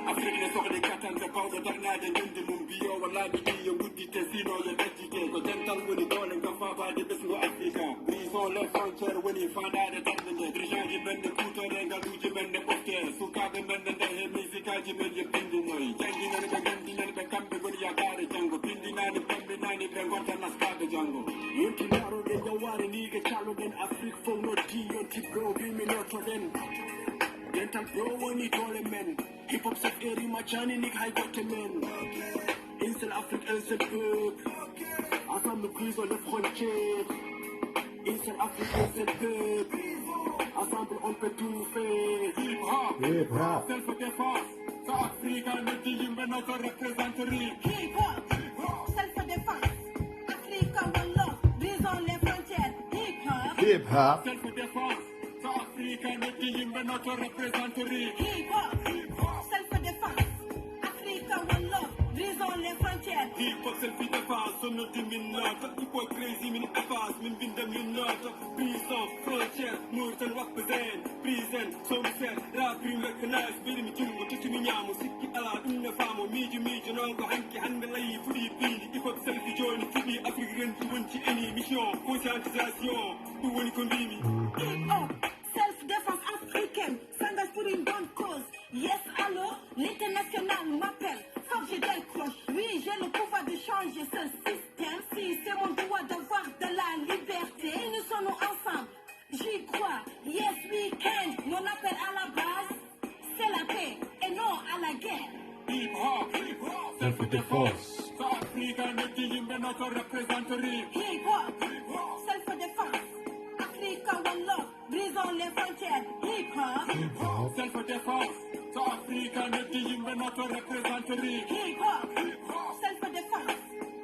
Afrique sort des katans de cause d'arnade de Mumbio, wala biyo guddi tesino ya dajite ko dental woni dole ka faba de besu Africa. Brisons les frontières woni fanda de tandene dirigeant ji men de kutore ngaluji men de poste sukabe men de he musikaji men je bindi noy jangi nan be gandi nan be kambe woni ya gare jango bindi nani pembe nani be gonta naskabe jango yonti naro de jawari ni ge chalo den Afrique fo no di yonti go bi mi no to den dental bro woni dole men. Hip hop set eri machani nik hay gote men. Un seul Afrique, un seul peuple. Ensemble nous brisons les frontières. Une seule Afrique, un seul peuple. Ensemble on peut tout faire. Hip hop, self-défense. South Africa ne dit mais notre représenterie. Hip hop, self-défense. Africa one love, brisons les frontières. Hip hop, Self-défense. South Africa ne dit mais notre représenterie. hip hop, self-défense. Africa one love, brisons les frontières. Hip hop self-défense, on ne dit min not. Hypocrisie min efface, min binde min not. Puissance, frontière, Murtan wax bezen. Prison, sommet, rap, prime, recognize. Bili mi jungo, tutu mi nyamo. Sikki ala, dunne famo. Miju, nongo, hanki, hande layi, fudi, pili. Hip hop self-join, fudi, Afrique, rentu, wonci, any mission. Conscientisation, tu woni ko mbimi. Hip hop, self-défense africaine, s'engage pour une bonne cause. Yes, allô, l'international m'appelle. Faut que je décroche. Oui, j'ai le pouvoir de changer ce système. Si c'est mon droit d'avoir de la liberté, nous sommes ensemble. J'y crois. Yes, we can. Mon appel à la base, c'est la paix et non à la guerre. Hip hop, self-défense. South Africa ne dit mais notre représenterie. Hip hop, self-défense. Africa one love, brisons les frontières. Hip hop, Self-défense. South Africa ne dit mais notre représenterie. hip hop, self-défense.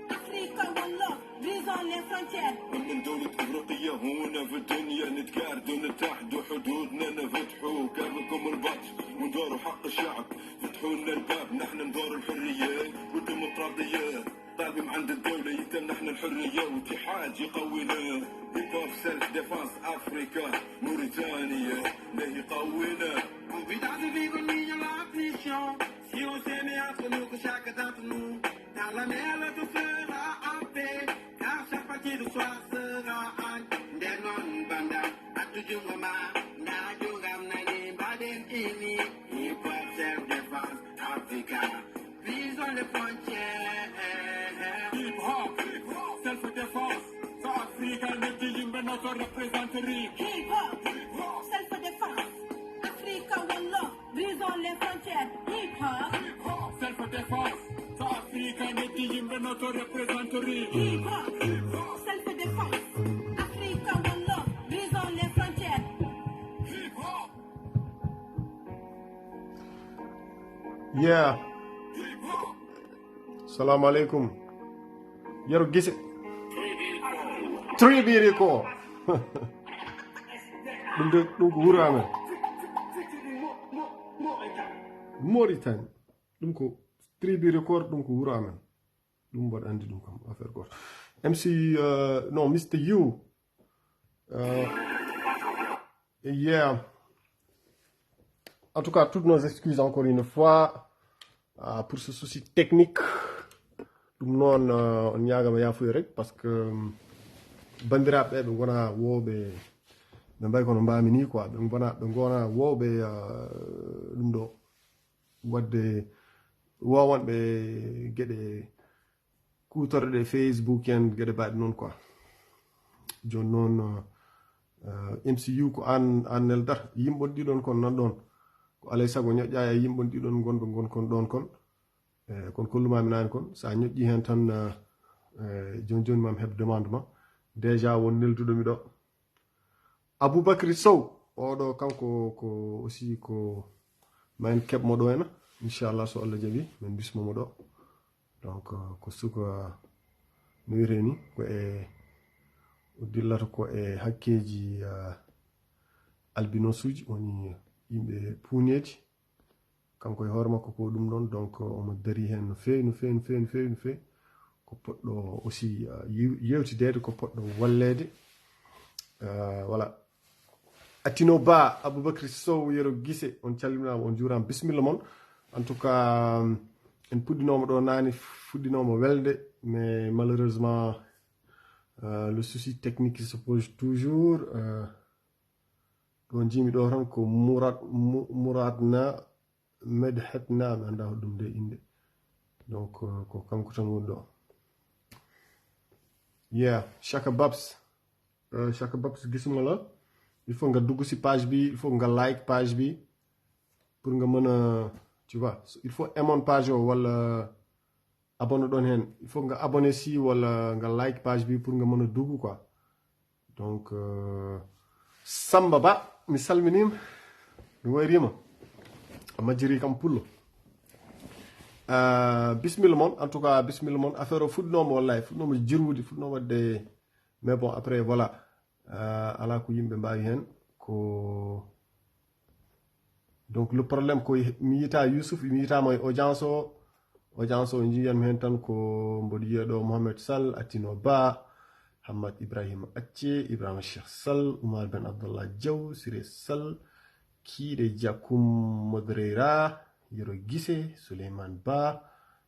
Africa one love, brisons les frontières. من دولة إفريقيا هنا في الدنيا نتكاردوا نتحدوا حدودنا نفتحوا كاملكم البطش وندوروا حق الشعب فتحوا لنا الباب نحن ندور الحرية والديمقراطية طالبين عند الدولة يتم نحن الحرية واتحاد يقوينا هيب هوب سيلف ديفانس أفريكا موريتانيا لا يقوينا Convidado vivo minha aflição. Se on s'aimait entre nous, que chacun d'entre nous, dans la mer, le tout sera en paix. Car chaque partie de soi sera un des non-banda. A toujours maman, n'a jugam nani, baden ini. Hip hop self-défense, Africa. Brisons les frontières. Hip hop, self-défense. South Africa ne dit mais notre représenterie. Hip hop, self-défense. Africa one love, brisons les frontières. Hip hop, Self-défense. South Africa ne dit mais notre représenterie. hip hop, self-défense. Africa one love, brisons les frontières. Hip hop, Yeah, hip hop. salamu alaikum. Yaro gise. Tribiri ko. Ɗum ko wuro amen. Mauritanie. Ɗum ko tribiri ko ɗum ko wuro amen. Ɗum mbaɗa andi ɗum kam affaire goto. MC non Mr. You. Yeah. En tout cas, toutes nos excuses encore une fois pour ce souci technique. Ɗum noon on ñagama yafuya rek parce que bandiraɓe ɓe gona wowɓe ɓe mbayi kono mbami ni quoi ɓe gona wowɓe ɗum ɗo wadde wowanɓe gueɗe kutorɗe Facebook en gueɗe mbaɗe noon quoi joni noon MCU ko an neldata yimɓon ɗiɗon kon nan ɗon ko alay saago ñoƴƴa e yimɓon ɗiɗon gonɓe gonkon ɗon kon kon kollumami nani kon sa ñoƴƴi hen tan joni mami heɓ demande ma déjà won nelduɗomi ɗo Aboubacry Sow oɗo kanko ko aussi ko mayen keɓmo ɗo hena inchallah so Allah jaaɓi min bismomo ɗo donc ko suka no wiyete ni ko e o dillata ko e hakkeji albinos uji woni yimɓe puuneji kanko e hoore makko ko ɗum ɗon donc omo dari hen no fewi no fewi no fewi no fewi no fewi ko poɗɗo aussi yewtidede ko poɗɗo wallede Voilà. Atino Ba, Aboubakri Sow, Yero Gisse, on calmina, on juram bismillah mon. En tout cas, en puddinoma ɗo nani fuddinoma welde, mais malheureusement, le souci technique se pose toujours. Ɗon jimi ɗo tan ko muradna medhetna mi anda hoɗum de inde. Donc, ko kanko tan woni ɗo. Yeah, Chaka Babs. Chaka Babs gisuma la. Il faut nga dugg ci page bi, il faut nga like page bi pour nga mën tu vois, il faut aimer page wala abonné don hen. Il faut nga abonné si wala nga like page bi pour nga mën dugg quoi. Donc Samba Ba mi salminim mi wayrima majiri kam pullo. Bismillah mon, en tout cas bismillah mon, affaire fudnoma wallahi fudnoma jirwudi fudnoma de, mais bon après voilà. Ala ko yimɓe mbawi hen ko donc le problème ko mi yita Youssouf mi yitama e audience o jiyanmi hen tan ko mboɗo yiya ɗo Mohamed Sall, Atino Ba, Hamad Ibrahima Acce, Ibrahima Cheikh Sall, Oumar Ben Abdallah Diaw, Siré Sall, Kiide Diakoum Modreira, Yero Gisse, Souleymane Ba,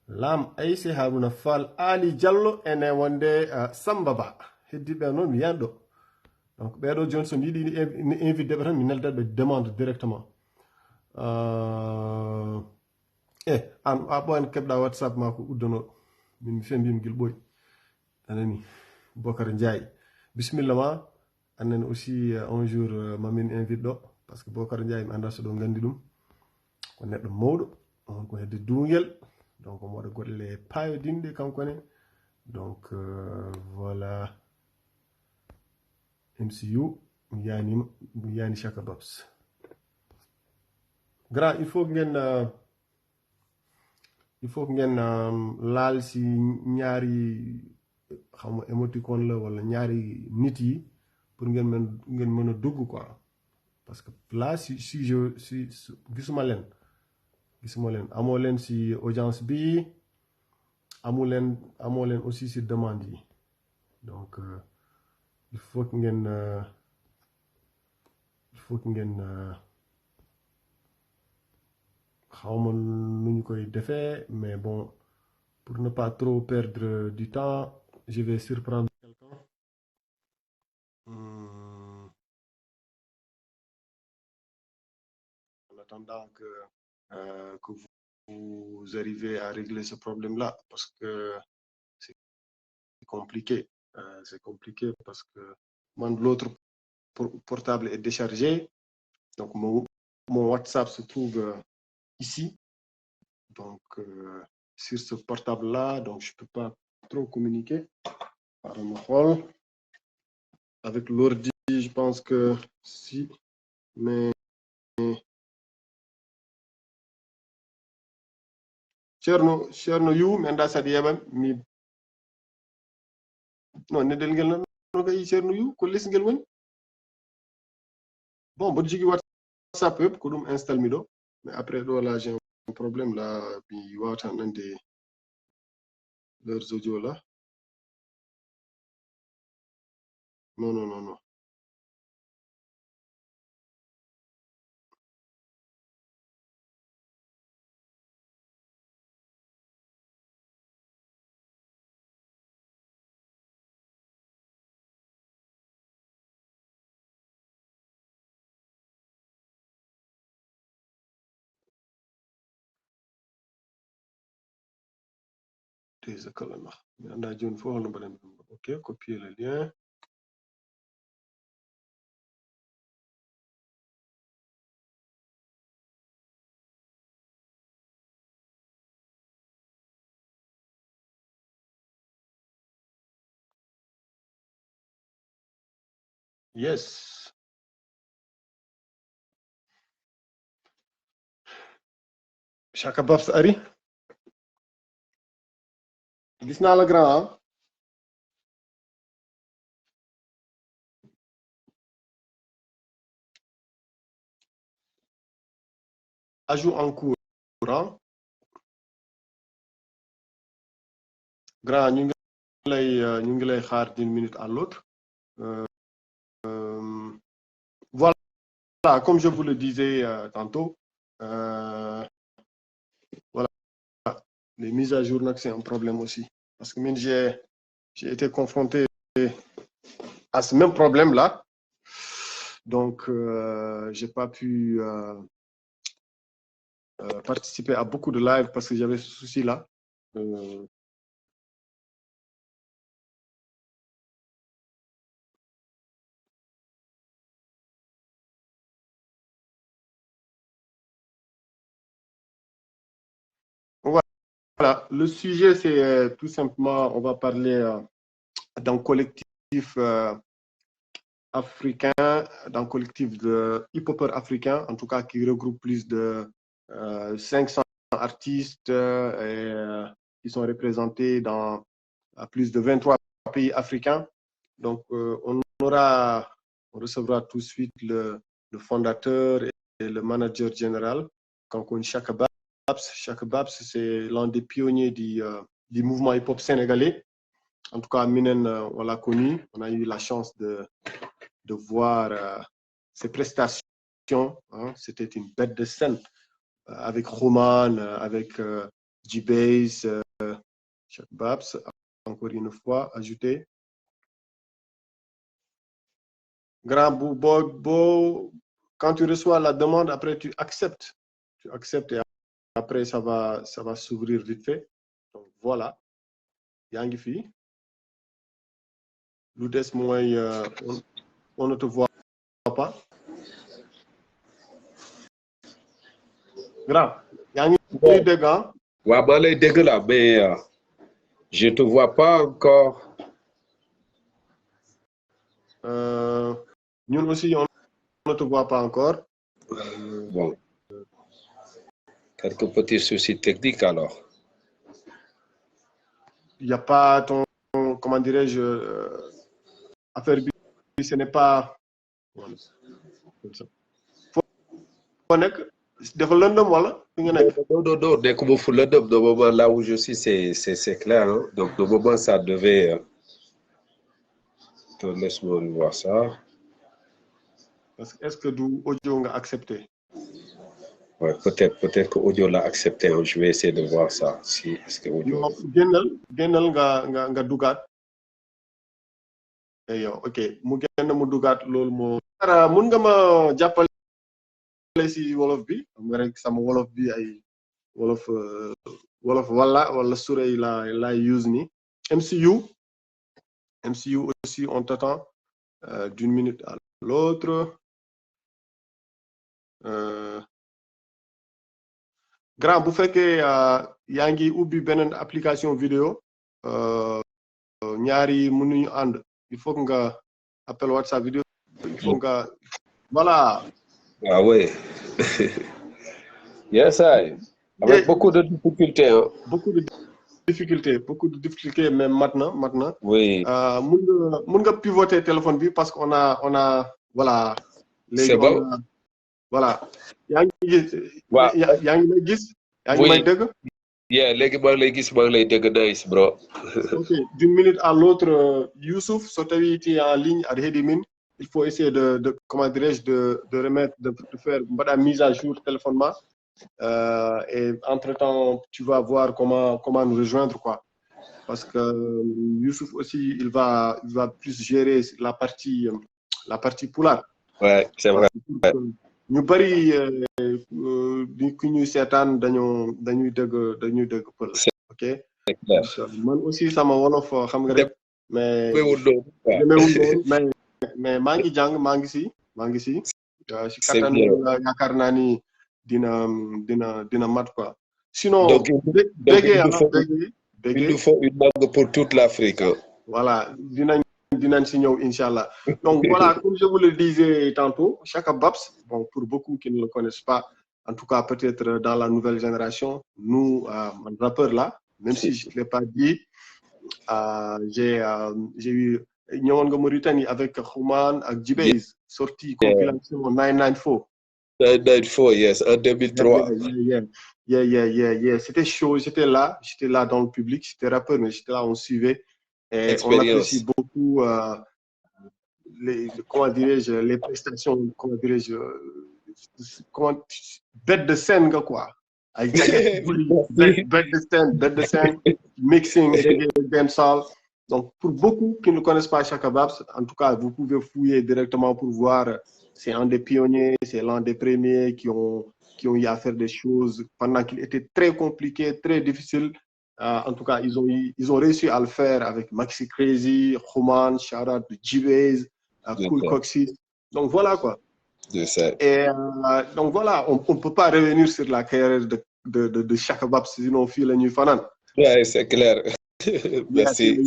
Lam Aïsse, Harouna Fall, Ali Diallo, ene wonde Samba Ba heddiɓe noon mi yiyan ɗo. Donc, Bédo Johnson, il invite des personnes, il demande directement. Bon, kebda WhatsApp, mako udono, min fembim gilboy. Anani, Bokar Ndiaye. Bismillah ma, anen aussi un jour, mamin invite do, parce que Bokar Ndiaye, m'anda so do ngandidum. Ko neddo mawdo, on ko hedde dungel. Donc, on moda golle payo dinde kankone. Donc, voilà. MCU yani Chaka Babs. Grand, il faut que ngeen laal si ñaari xam émoticône la wala ñaari nit yi pour ngeen mën a dugg quoi. Parce que là si gisuma leen amoo leen si audience bi amoo leen aussi si demande yi. Donc il faut que ngeen xawma nu ñu koy defee, mais bon, pour ne pas trop perdre du temps, je vais surprendre quelqu'un. En attendant que vous arrivez à régler ce problème-là, parce que c'est compliqué. C'est compliqué parce que l'autre portable est déchargé, donc mon WhatsApp se trouve ici, donc sur ce portable là, donc je peux pas trop communiquer par mon rôle avec l'ordi. Je pense que si, mais Cherno you menda sadi yebam mi non ne del ngel no kay Cherno you ko les ngel woni bon bo jigi WhatsApp yeb ko dum install mi do, mais après do là j'ai un problème là bi wata nande leurs audio là. Non. Ok, copier le lien. Yes. Chaka Babs Ari. Gis naa la grand. Ajout en cours. Grand, ñu ngi lay xaar d'une minute à l'autre. Voilà, comme je vous le disais tantôt, voilà, les mises à jour, c'est un problème aussi. Parce que même j'ai été confronté à ce même problème-là. Donc, je n'ai pas pu participer à beaucoup de live parce que j'avais ce souci-là. Voilà, le sujet, c'est tout simplement, on va parler d'un collectif africain, d'un collectif de hip-hopers africains, en tout cas qui regroupe plus de 500 artistes qui sont représentés dans plus de 23 pays africains. Donc, on recevra tout de suite le fondateur et le manager général, Kankoun Chaka Babs. Chaka Babs, c'est l'un des pionniers du mouvement hip-hop sénégalais. En tout cas, Minen, on l'a connu. On a eu la chance de voir ses prestations. Hein. C'était une bête de scène avec Roman, avec G-Base, Chaka Babs, encore une fois, ajouté. Grand Beau, quand tu reçois la demande, après tu acceptes. Tu acceptes et après ça va s'ouvrir vite fait. Donc voilà. Yangifi. L'oudes, moi, on ne te voit pas. Grand. Yangi dégâts. Ouais, ben les dégâts là, mais je te vois pas encore. Nous aussi, on ne te voit pas encore. Bon. Quelques petits soucis techniques alors. Il n'y a pas ton, comment dirais-je, affaire, ce n'est pas. Non, là où je suis, c'est clair. Hein? Donc, de moment, ça devait. Laisse-moi voir ça. Est-ce que du audio a accepté? Ouais, peut-être que audio l'a accepté. Hein. Je vais essayer de voir ça. Si, est-ce que audio. Génnal nga dugaat. Ok, mu génn mu dugaat loolu moo. Mun nga ma jàppale si wolof bi xam nga rek sama wolof bi ay wolof wala surey la use ni. MCU aussi on t'attend d'une minute à l'autre. Grand bu fekkee yaa ngi ubbi beneen application vidéo ñaari mënuñu ànd il faut que nga appel WhatsApp vidéo il faut nga voilà. Ah oui. Yes, I. Avec beaucoup de difficultés. Hein. Beaucoup de difficultés, mais maintenant. Oui. Mun nga pivoter téléphone bi parce qu'on a voilà. C'est bon. Voilà. Yaa ngi may gis. Yaa ngi may dégg. Yeah, léegi maa ngi lay gis, maa ngi lay dégg nice, bro. Ok, d'une minute à l'autre, Youssouf, so tu es en ligne à Hedimin, il faut essayer de comment dirais-je, de remettre, de faire une mise à jour téléphonement. Et entre-temps, tu vas voir comment nous rejoindre, quoi. Parce que Youssouf aussi, il va plus gérer la partie poulard. Ouais, c'est vrai. Ñu bari ku ñuy seetaan dañuy dëgg pël. Ok. C'est clair. Man aussi sama wolof xam nga rek. mais maa ngi jàng maa ngi si. si kattan yaakaar naa ni dina mat quoi. Sinon béggee il nous faut une langue pour toute l'Afrique. Voilà dinañ si ñëw inchallah. Donc voilà, comme je vous le disais tantôt, Chaka Babs, bon, pour beaucoup qui ne le connaissent pas, en tout cas peut-être dans la nouvelle génération, nous, mon rappeur là, même si je ne l'ai pas dit, j'ai eu ñëwoon nga Mauritanie avec Xuman ak G-Base, sorti compilation 994. 994, yes, en 2003. Yeah. C'était chaud, j'étais là dans le public, j'étais rappeur, mais j'étais là, on suivait. Et on apprécie beaucoup comment dirais-je, les prestations, comment dirais-je, bête de scène, quoi. Avec bête de scène, mixing, reggae, dancehall. Donc, pour beaucoup qui ne connaissent pas Chaka Babs, en tout cas, vous pouvez fouiller directement pour voir. C'est un des pionniers, c'est l'un des premiers qui ont eu à faire des choses pendant qu'il était très compliqué, très difficile. En tout cas, ils ont réussi à le faire avec Maxi Crazy, Roman, Sharat, G-Base, Cool Coxy. Donc voilà quoi. Et donc voilà, on ne peut pas revenir sur la carrière de Chaka Babs, sinon on fait la nuit fanan. Oui, c'est clair. Merci.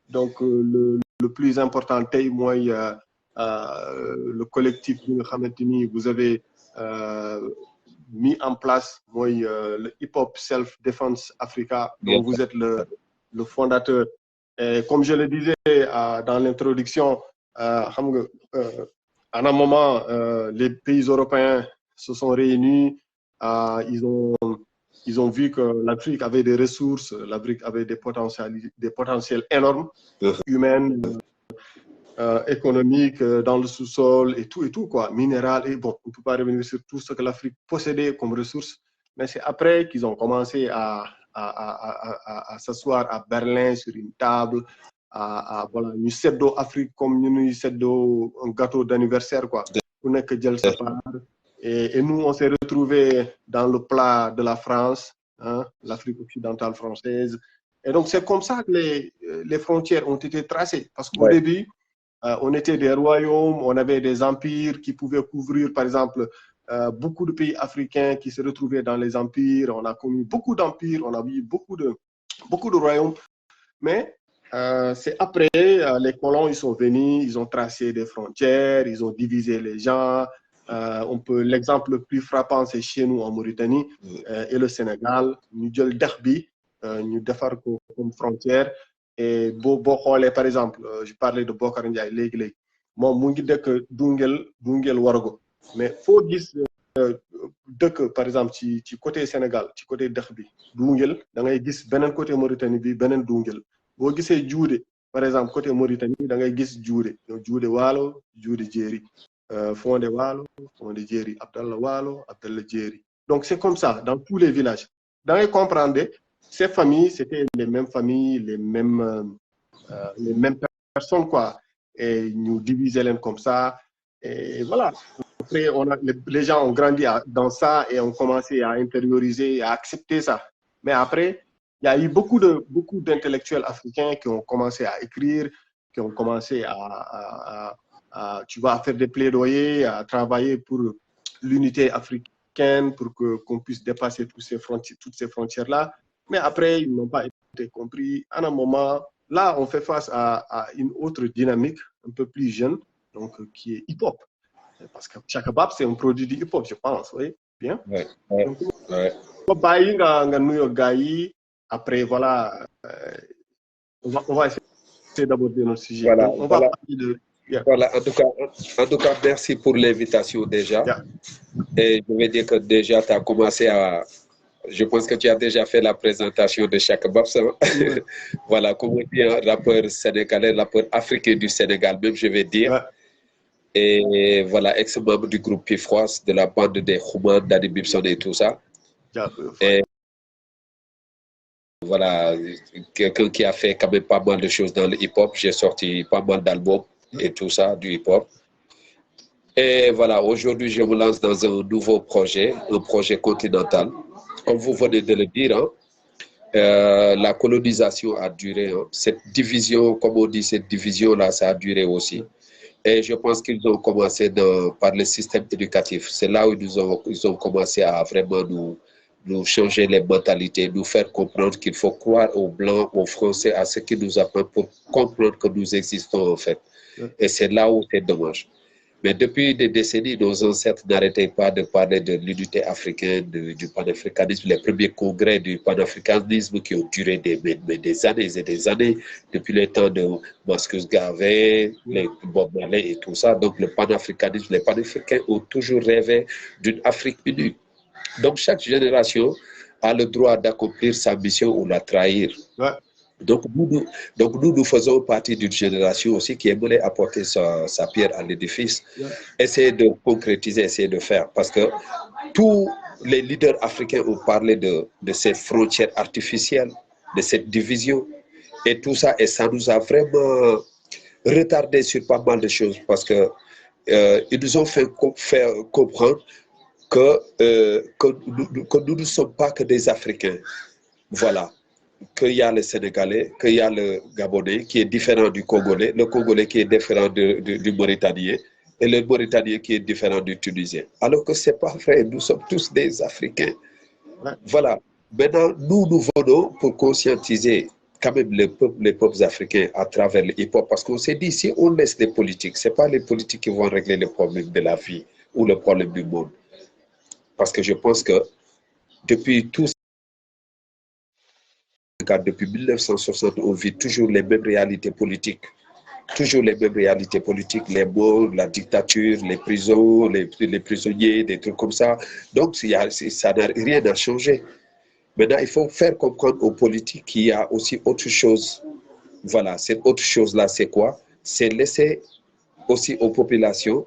Donc le plus important, moi, le collectif vous avez mis en place le Hip Hop Self Defense Africa, dont vous êtes le fondateur. Et comme je le disais dans l'introduction, à un moment, les pays européens se sont réunis, ils ont vu que l'Afrique avait des ressources, l'Afrique avait des potentiels énormes, humains, économiques, dans le sous-sol et tout quoi, minéral. Et bon, on ne peut pas revenir sur tout ce que l'Afrique possédait comme ressources, mais c'est après qu'ils ont commencé à s'asseoir à Berlin sur une table, voilà, nous seddo Afrique comme nous seddo un gâteau d'anniversaire quoi. Et nous, on s'est retrouvés dans le plat de la France, hein, l'Afrique occidentale française. Et donc, c'est comme ça que les frontières ont été tracées. Parce qu'au début, on était des royaumes, on avait des empires qui pouvaient couvrir, par exemple, beaucoup de pays africains qui se retrouvaient dans les empires. On a connu beaucoup d'empires, on a vu beaucoup de royaumes. Mais c'est après, les colons, ils sont venus, ils ont tracé des frontières, ils ont divisé les gens. L'exemple le plus frappant, c'est chez nous en Mauritanie et le Sénégal. Nous avons le derby, nous avons comme frontière. Et par exemple, je parlais de Bokar Ndiaye, moi, je dis que Dungel Wargo. Mais il faut dire que, par exemple, du côté Sénégal, du côté derby, Dungel, dans le côté Mauritanie, Benen Dungel. Vous voyez Djoudé, par exemple, côté Mauritanie, dans le Djoudé. Djoudé Walo, Djoudé Djeri. Fondé Walo, Fondé Djeri, Abdallah Walo, Abdallah Djeri. Donc c'est comme ça dans tous les villages. Dans les comprendre, ces familles, c'était les mêmes familles, les mêmes personnes quoi. Et nous divisaient comme ça. Et voilà. Après, les gens ont grandi dans ça et ont commencé à intérioriser, à accepter ça. Mais après, il y a eu beaucoup d'intellectuels africains qui ont commencé à écrire, qui ont commencé à faire des plaidoyers, à travailler pour l'unité africaine, pour qu'on puisse dépasser toutes ces frontières-là. Mais après, ils n'ont pas été compris. À un moment, là, on fait face à une autre dynamique, un peu plus jeune, donc qui est hip-hop. Parce que Chaka Babs, c'est un produit du hip-hop, je pense, oui, bien. Après, voilà, on va essayer d'aborder notre sujet. Voilà, on va parler de... Voilà, en tout cas, merci pour l'invitation déjà. Et je vais dire que déjà, tu as commencé à... Je pense que tu as déjà fait la présentation de Chaka Babs. Voilà, comme on dit, un rappeur sénégalais, rappeur africain du Sénégal, même je vais dire. Et voilà, ex-membre du groupe Pifroas, de la bande des Roumans, Danny Bibson et tout ça. Et voilà, quelqu'un qui a fait quand même pas mal de choses dans le hip-hop. J'ai sorti pas mal d'albums et tout ça, du hip-hop. Et voilà, aujourd'hui, je me lance dans un nouveau projet, un projet continental. Comme vous venez de le dire, hein, la colonisation a duré. Hein. Cette division, comme on dit, cette division-là, ça a duré aussi. Et je pense qu'ils ont commencé par le système éducatif. C'est là où ils ont commencé à vraiment nous changer les mentalités, nous faire comprendre qu'il faut croire aux Blancs, aux Français, à ce qu'ils nous apprennent pour comprendre que nous existons en fait. Et c'est là où c'est dommage. Mais depuis des décennies, nos ancêtres n'arrêtaient pas de parler de l'unité africaine, du panafricanisme, les premiers congrès du panafricanisme qui ont duré des années et des années, depuis le temps de Marcus Garvey, les Bob Marley et tout ça. Donc le panafricanisme, les panafricains ont toujours rêvé d'une Afrique unie. Donc chaque génération a le droit d'accomplir sa mission ou la trahir. Donc nous faisons partie d'une génération aussi qui aimerait apporter sa pierre à l'édifice, essayer de concrétiser, essayer de faire. Parce que tous les leaders africains ont parlé de ces frontières artificielles, de cette division et tout ça. Et ça nous a vraiment retardé sur pas mal de choses parce que ils nous ont fait comprendre que nous ne sommes pas que des Africains. Voilà. Qu'il y a le Sénégalais, qu'il y a le Gabonais qui est différent du Congolais, le Congolais qui est différent du Mauritanien et le Mauritanien qui est différent du Tunisien. Alors que ce n'est pas vrai, nous sommes tous des Africains. Voilà. Maintenant, nous venons pour conscientiser quand même les peuples africains à travers le hip-hop parce qu'on s'est dit, si on laisse les politiques, ce n'est pas les politiques qui vont régler les problèmes de la vie ou le problème du monde. Parce que je pense que depuis depuis 1960, on vit toujours les mêmes réalités politiques. Toujours les mêmes réalités politiques, les morts, la dictature, les prisons, les prisonniers, des trucs comme ça. Donc, ça n'a rien à changer. Maintenant, il faut faire comprendre aux politiques qu'il y a aussi autre chose. Voilà, cette autre chose-là, c'est quoi? C'est laisser aussi aux populations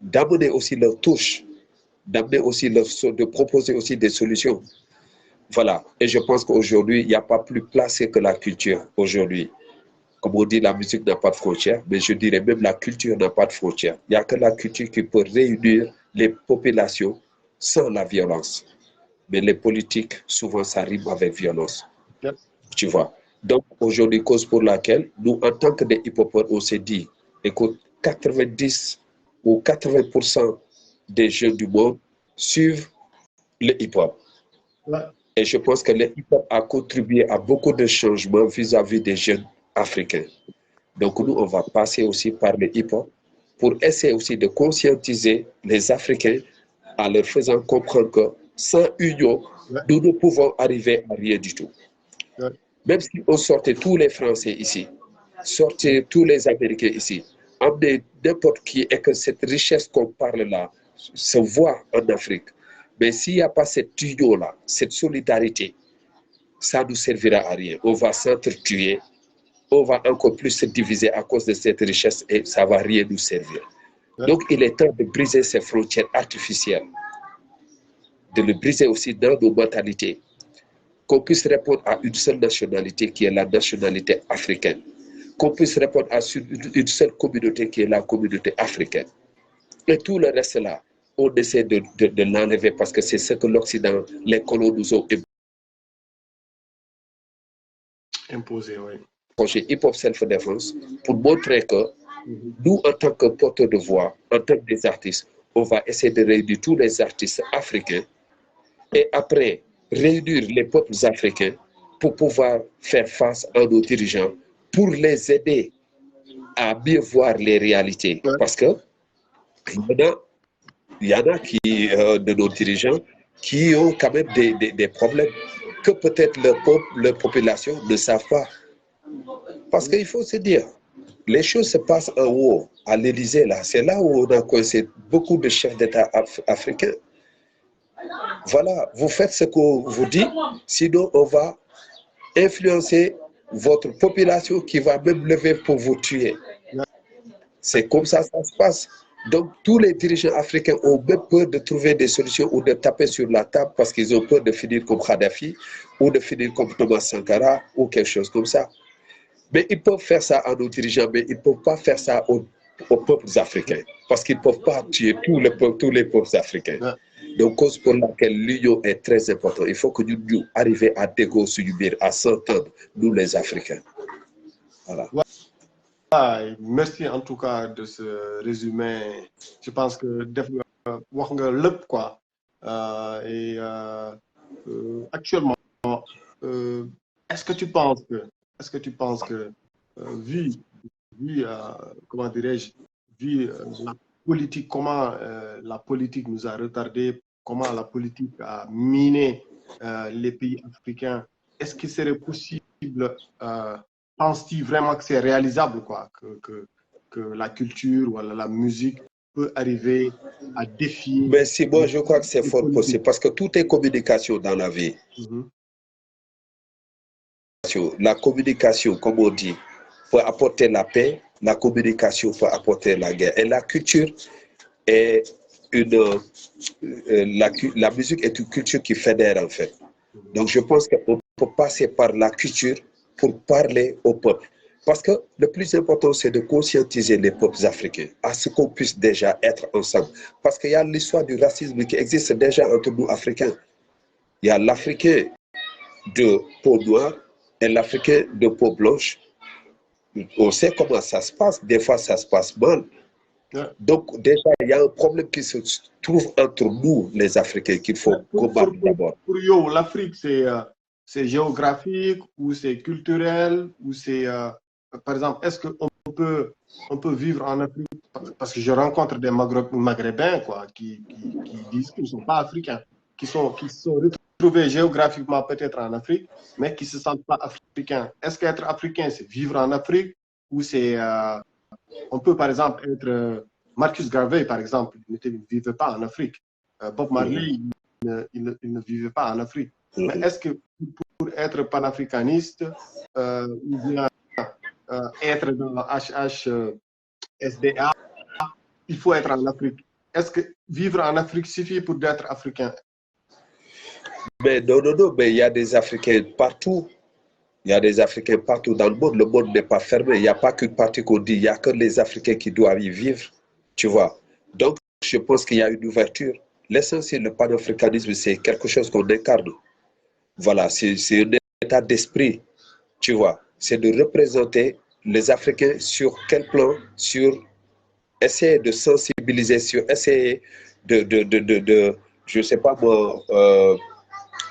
d'amener aussi leur touche, d'amener aussi de proposer aussi des solutions. Voilà, et je pense qu'aujourd'hui, il n'y a pas plus placé que la culture aujourd'hui. Comme on dit, la musique n'a pas de frontières, mais je dirais même la culture n'a pas de frontières. Il n'y a que la culture qui peut réunir les populations sans la violence. Mais les politiques, souvent, ça rime avec violence. Yep. Tu vois. Donc, aujourd'hui, cause pour laquelle, nous, en tant que des hip-hopers, on s'est dit, écoute, 90 ou 80% des jeunes du monde suivent le hip-hop. Ouais. Et je pense que le hip-hop a contribué à beaucoup de changements vis-à-vis des jeunes africains. Donc nous, on va passer aussi par le hip-hop pour essayer aussi de conscientiser les Africains en leur faisant comprendre que sans union, nous ne pouvons arriver à rien du tout. Ouais. Même si on sortait tous les Français ici, sortait tous les Américains ici, emmener n'importe qui et que cette richesse qu'on parle là se voit en Afrique. Mais s'il n'y a pas cette union-là, cette solidarité, ça ne nous servira à rien. On va s'entretuer, on va encore plus se diviser à cause de cette richesse et ça ne va rien nous servir. Donc, il est temps de briser ces frontières artificielles, de le briser aussi dans nos mentalités, qu'on puisse répondre à une seule nationalité qui est la nationalité africaine, qu'on puisse répondre à une seule communauté qui est la communauté africaine. Et tout le reste là, on essaie de l'enlever parce que c'est ce que l'Occident, les colons nous ont imposé. Oui. Projet hip-hop self-défense pour montrer que nous, en tant que porteurs de voix, en tant que des artistes, on va essayer de réunir tous les artistes africains et après réunir les peuples africains pour pouvoir faire face à nos dirigeants, pour les aider à mieux voir les réalités. Parce que il y en a qui, de nos dirigeants qui ont quand même des problèmes que peut-être leur population ne savent pas. Parce qu'il faut se dire, les choses se passent en haut, à l'Élysée, là. C'est là où on a coincé beaucoup de chefs d'État africains. Voilà, vous faites ce qu'on vous dit, sinon on va influencer votre population qui va même lever pour vous tuer. C'est comme ça que ça se passe. Donc, tous les dirigeants africains ont même peur de trouver des solutions ou de taper sur la table parce qu'ils ont peur de finir comme Kadhafi ou de finir comme Thomas Sankara ou quelque chose comme ça. Mais ils peuvent faire ça à nos dirigeants, mais ils ne peuvent pas faire ça aux peuples africains parce qu'ils ne peuvent pas tuer tous les peuples africains. Donc, cause pour laquelle l'union est très importante. Il faut que nous arrivions à négocier, à s'entendre, nous les Africains. Voilà. Merci en tout cas de ce résumé. Je pense que wax nga lépp quoi. Actuellement, est-ce que tu penses que vu comment dirais-je, vu la politique, comment la politique nous a retardé, comment la politique a miné les pays africains, est-ce qu'il serait possible, penses-tu vraiment que c'est réalisable quoi, que la culture ou la musique peut arriver à défier? Mais si, moi je crois que c'est fort possible parce que tout est communication dans la vie. communication. La communication, comme on dit, peut apporter la paix, la communication peut apporter la guerre. Et la culture est la musique est une culture qui fédère en fait. Donc je pense qu'on peut passer par la culture pour parler au peuple. Parce que le plus important, c'est de conscientiser les peuples africains à ce qu'on puisse déjà être ensemble. Parce qu'il y a l'histoire du racisme qui existe déjà entre nous Africains. Il y a l'Africain de peau noire et l'Africain de peau blanche. On sait comment ça se passe. Des fois, ça se passe mal. Donc, déjà, il y a un problème qui se trouve entre nous, les Africains, qu'il faut combattre d'abord. Pour yo, l'Afrique, c'est géographique ou c'est culturel ou c'est... par exemple, est-ce qu'on peut vivre en Afrique? Parce que je rencontre des Maghrébins quoi, qui disent qu'ils ne sont pas africains, qui sont retrouvés géographiquement peut-être en Afrique, mais qui ne se sentent pas africains. Est-ce qu'être africain, c'est vivre en Afrique ou c'est... on peut par exemple être... Marcus Garvey, par exemple, il ne vivait pas en Afrique. Bob Marley, il ne vivait pas en Afrique. Mais est-ce que pour être panafricaniste ou bien être dans la HHSDA, il faut être en Afrique? Est-ce que vivre en Afrique suffit pour être africain? Mais non, mais il y a des Africains partout. Il y a des Africains partout dans le monde. Le monde n'est pas fermé. Il n'y a pas qu'une partie qu'on dit. Il n'y a que les Africains qui doivent y vivre. Tu vois. Donc, je pense qu'il y a une ouverture. L'essentiel, le panafricanisme, c'est quelque chose qu'on incarne. Voilà, c'est un état d'esprit. Tu vois. C'est de représenter les Africains sur quel plan? Sur essayer de sensibiliser, sur essayer je ne sais pas moi,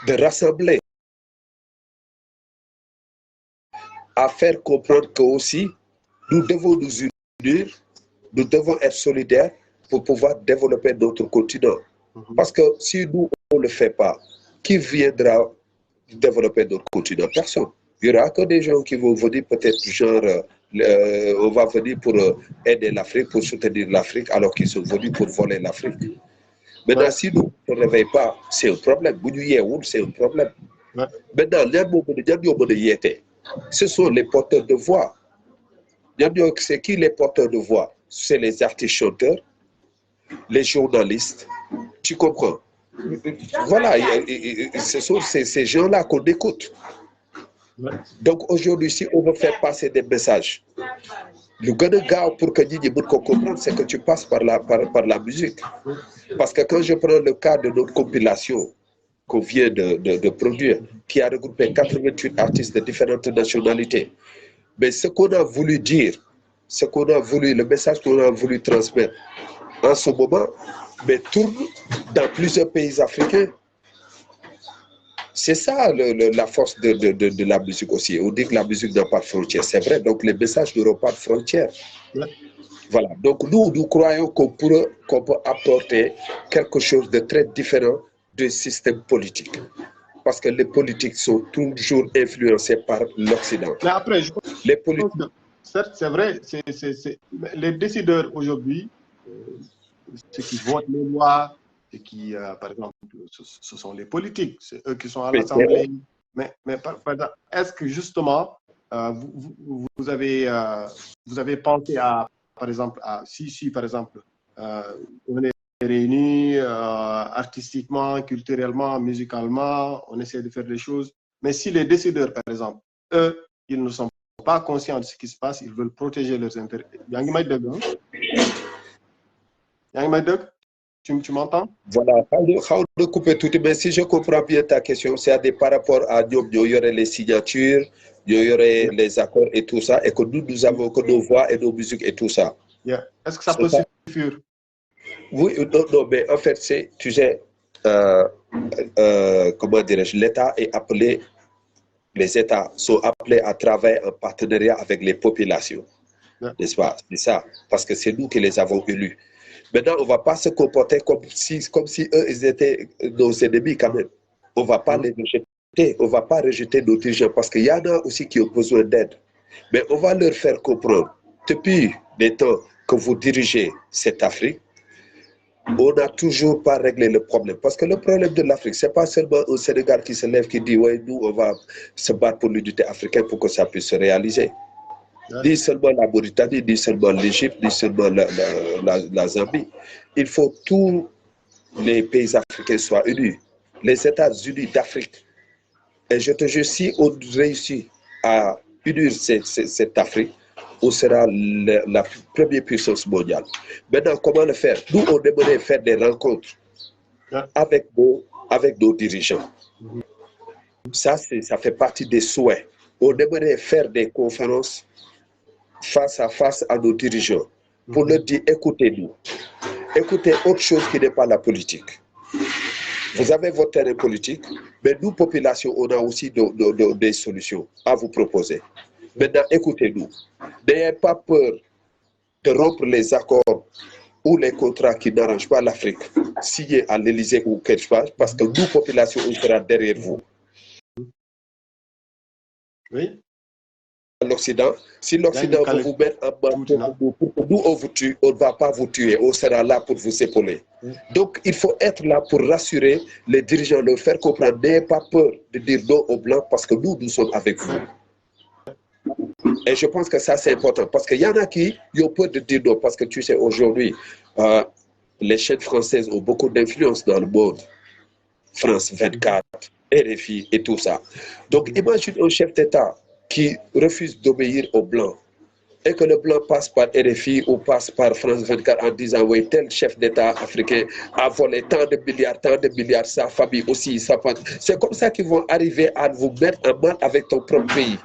de rassembler, à faire comprendre que aussi, nous devons nous unir, nous devons être solidaires pour pouvoir développer notre continent. Parce que si nous, on ne le fait pas, qui viendra développer notre continent? Personne. Il n'y aura que des gens qui vont venir peut-être genre, on va venir pour aider l'Afrique, pour soutenir l'Afrique, alors qu'ils sont venus pour voler l'Afrique. Maintenant, si nous ne réveillons pas, c'est un problème. C'est un problème. Maintenant, ce sont les porteurs de voix. C'est qui les porteurs de voix? C'est les artistes chanteurs, les journalistes. Tu comprends? Voilà, ce sont ces gens-là qu'on écoute. Donc aujourd'hui, si on veut faire passer des messages, le gars pour que nous comprendre, c'est que tu passes par la musique. Parce que quand je prends le cas de notre compilation qu'on vient de produire, qui a regroupé 88 artistes de différentes nationalités, mais ce qu'on a voulu dire, le message qu'on a voulu transmettre en ce moment, mais tourne dans plusieurs pays africains. C'est ça la force de la musique aussi. On dit que la musique n'a pas de frontières. C'est vrai, donc les messages n'auront pas de frontières. Voilà, donc nous croyons qu'on peut apporter quelque chose de très différent du système politique. Parce que les politiques sont toujours influencés par l'Occident. Mais après, les politiques, certes, c'est vrai, les décideurs aujourd'hui, ceux qui votent les lois, et qui, par exemple, ce sont les politiques, c'est eux qui sont à l'Assemblée. Mais par exemple, est-ce que justement, vous avez pensé à, par exemple, si par exemple, on est réunis artistiquement, culturellement, musicalement, on essaie de faire des choses, mais si les décideurs, par exemple, eux, ils ne sont pas conscients de ce qui se passe, ils veulent protéger leurs intérêts. Tu m'entends? Voilà, de couper tout, mais si je comprends bien ta question, c'est par rapport à nous, il y aurait les signatures, il y aurait les accords et tout ça, et que nous avons que nos voix et nos musiques et tout ça. Est-ce que ça peut suffire? Oui, non, mais en fait, tu sais, comment dirais-je, l'État est appelé, les États sont appelés à travailler en partenariat avec les populations, n'est-ce pas? C'est ça, parce que c'est nous qui les avons élus. Maintenant, on ne va pas se comporter comme si eux, ils étaient nos ennemis quand même. On ne va pas les rejeter, on ne va pas rejeter nos dirigeants parce qu'il y en a aussi qui ont besoin d'aide. Mais on va leur faire comprendre, depuis les temps que vous dirigez cette Afrique, on n'a toujours pas réglé le problème. Parce que le problème de l'Afrique, ce n'est pas seulement au Sénégal qui se lève, qui dit, ouais, nous, on va se battre pour l'unité africaine pour que ça puisse se réaliser. Ni seulement la Mauritanie, ni seulement l'Égypte, ni seulement la Zambie. Il faut que tous les pays africains soient unis. Les États-Unis d'Afrique. Et je te jure, si on réussit à unir cette Afrique, on sera la première puissance mondiale. Maintenant, comment le faire? Nous, on aimerait faire des rencontres avec nos dirigeants. Ça fait partie des souhaits. On aimerait faire des conférences face à nos dirigeants pour leur dire, écoutez-nous, écoutez autre chose qui n'est pas la politique. Vous avez votre terrain politique, mais nous, population, on a aussi des solutions à vous proposer. Maintenant, écoutez-nous. N'ayez pas peur de rompre les accords ou les contrats qui n'arrangent pas l'Afrique, signés à l'Élysée ou quelque part, parce que nous, population, on sera derrière vous. Oui. L'Occident, si l'Occident veut vous mettre en bas pour que nous on vous tue, on ne va pas vous tuer, on sera là pour vous épauler. Donc il faut être là pour rassurer les dirigeants, leur faire comprendre, n'ayez pas peur de dire non aux Blancs parce que nous sommes avec vous. Et je pense que ça c'est important parce qu'il y en a qui ont peur de dire non parce que tu sais aujourd'hui, les chaînes françaises ont beaucoup d'influence dans le monde. France 24, RFI et tout ça. Donc imagine un chef d'État qui refuse d'obéir aux Blancs et que le Blanc passe par RFI ou passe par France 24 en disant oui, tel chef d'État africain a volé tant de milliards, sa famille aussi, sa famille. C'est comme ça qu'ils vont arriver à vous mettre en mal avec ton propre pays.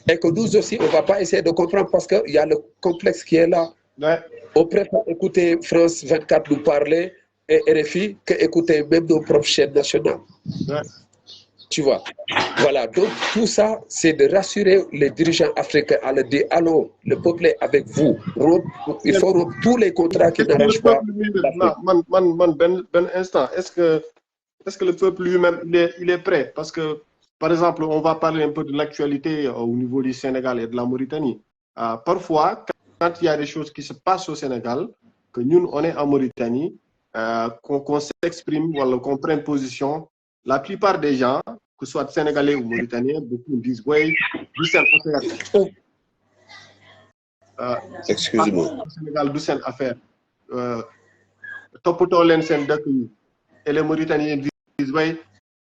Et que nous aussi, on ne va pas essayer de comprendre parce qu'il y a le complexe qui est là. Ouais. On préfère écouter France 24 nous parler et RFI que écouter même nos propres chaînes nationales. Ouais. Tu vois, voilà, donc tout ça, c'est de rassurer les dirigeants africains à leur dire, allô, le peuple est avec vous, il faut rompre tous les contrats qui n'arrangent pas. Ben instant, est-ce que le peuple lui-même, il est prêt? Parce que, par exemple, on va parler un peu de l'actualité au niveau du Sénégal et de la Mauritanie. Parfois, quand il y a des choses qui se passent au Sénégal, que nous, on est en Mauritanie, qu'on s'exprime, qu'on prenne position, la plupart des gens, que ce soit sénégalais ou mauritaniens, beaucoup disent oui, du Sénégal. Excusez-moi. Sénégal, du Sénégal affaire. Topoto len sen dëkk yi. Et les Mauritaniens disent oui,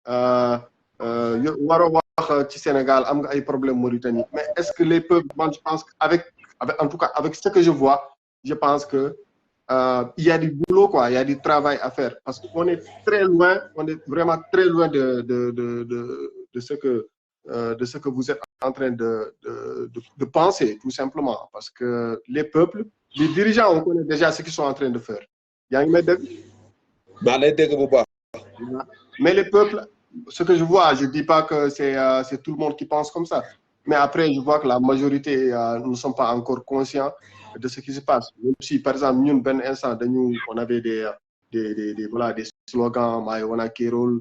waro wax ci Sénégal am nga ay problèmes Mauritanie. Mais est-ce que les peuples, moi je pense en tout cas avec ce que je vois, je pense que il y a du boulot, quoi, il y a du travail à faire parce qu'on est très loin, on est vraiment très loin de ce que vous êtes en train de penser, tout simplement. Parce que les peuples, les dirigeants, on connaît déjà ce qu'ils sont en train de faire. Mais les peuples, ce que je vois, je ne dis pas que c'est tout le monde qui pense comme ça. Mais après, je vois que la majorité ne sont pas encore conscients de ce qui se passe. Même si, par exemple, nous, ben instant, on avait des slogans, Maïwana Kirol,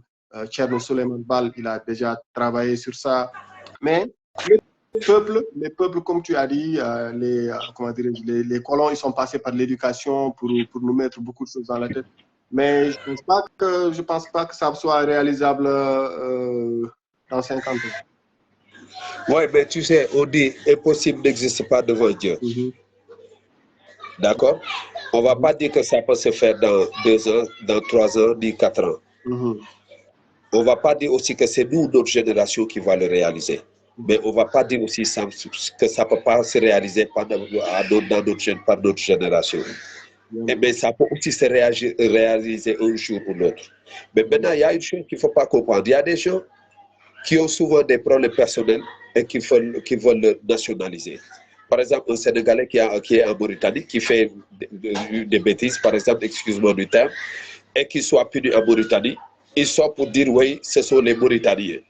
Tcherno Soleiman Bal, il a déjà travaillé sur ça. Mais les peuples, comme tu as dit, les colons, ils sont passés par l'éducation pour nous mettre beaucoup de choses dans la tête. Mais je ne pense pas que ça soit réalisable dans 50 ans. Oui, mais tu sais, on dit impossible n'existe pas devant Dieu. D'accord? On ne va pas dire que ça peut se faire dans 2 ans, dans 3 ans, ni 4 ans. On ne va pas dire aussi que c'est nous, notre génération, qui va le réaliser. Mais on ne va pas dire aussi que ça ne peut pas se réaliser par notre génération. Mais ça peut aussi se réaliser un jour ou l'autre. Mais maintenant, il y a une chose qu'il ne faut pas comprendre. Il y a des gens qui ont souvent des problèmes personnels et qui veulent le nationaliser. Par exemple, un Sénégalais qui est en Mauritanie, qui fait des bêtises, par exemple, excuse-moi du terme, et qui soit puni en Mauritanie, ils sont pour dire, oui, ce sont les Mauritaniens.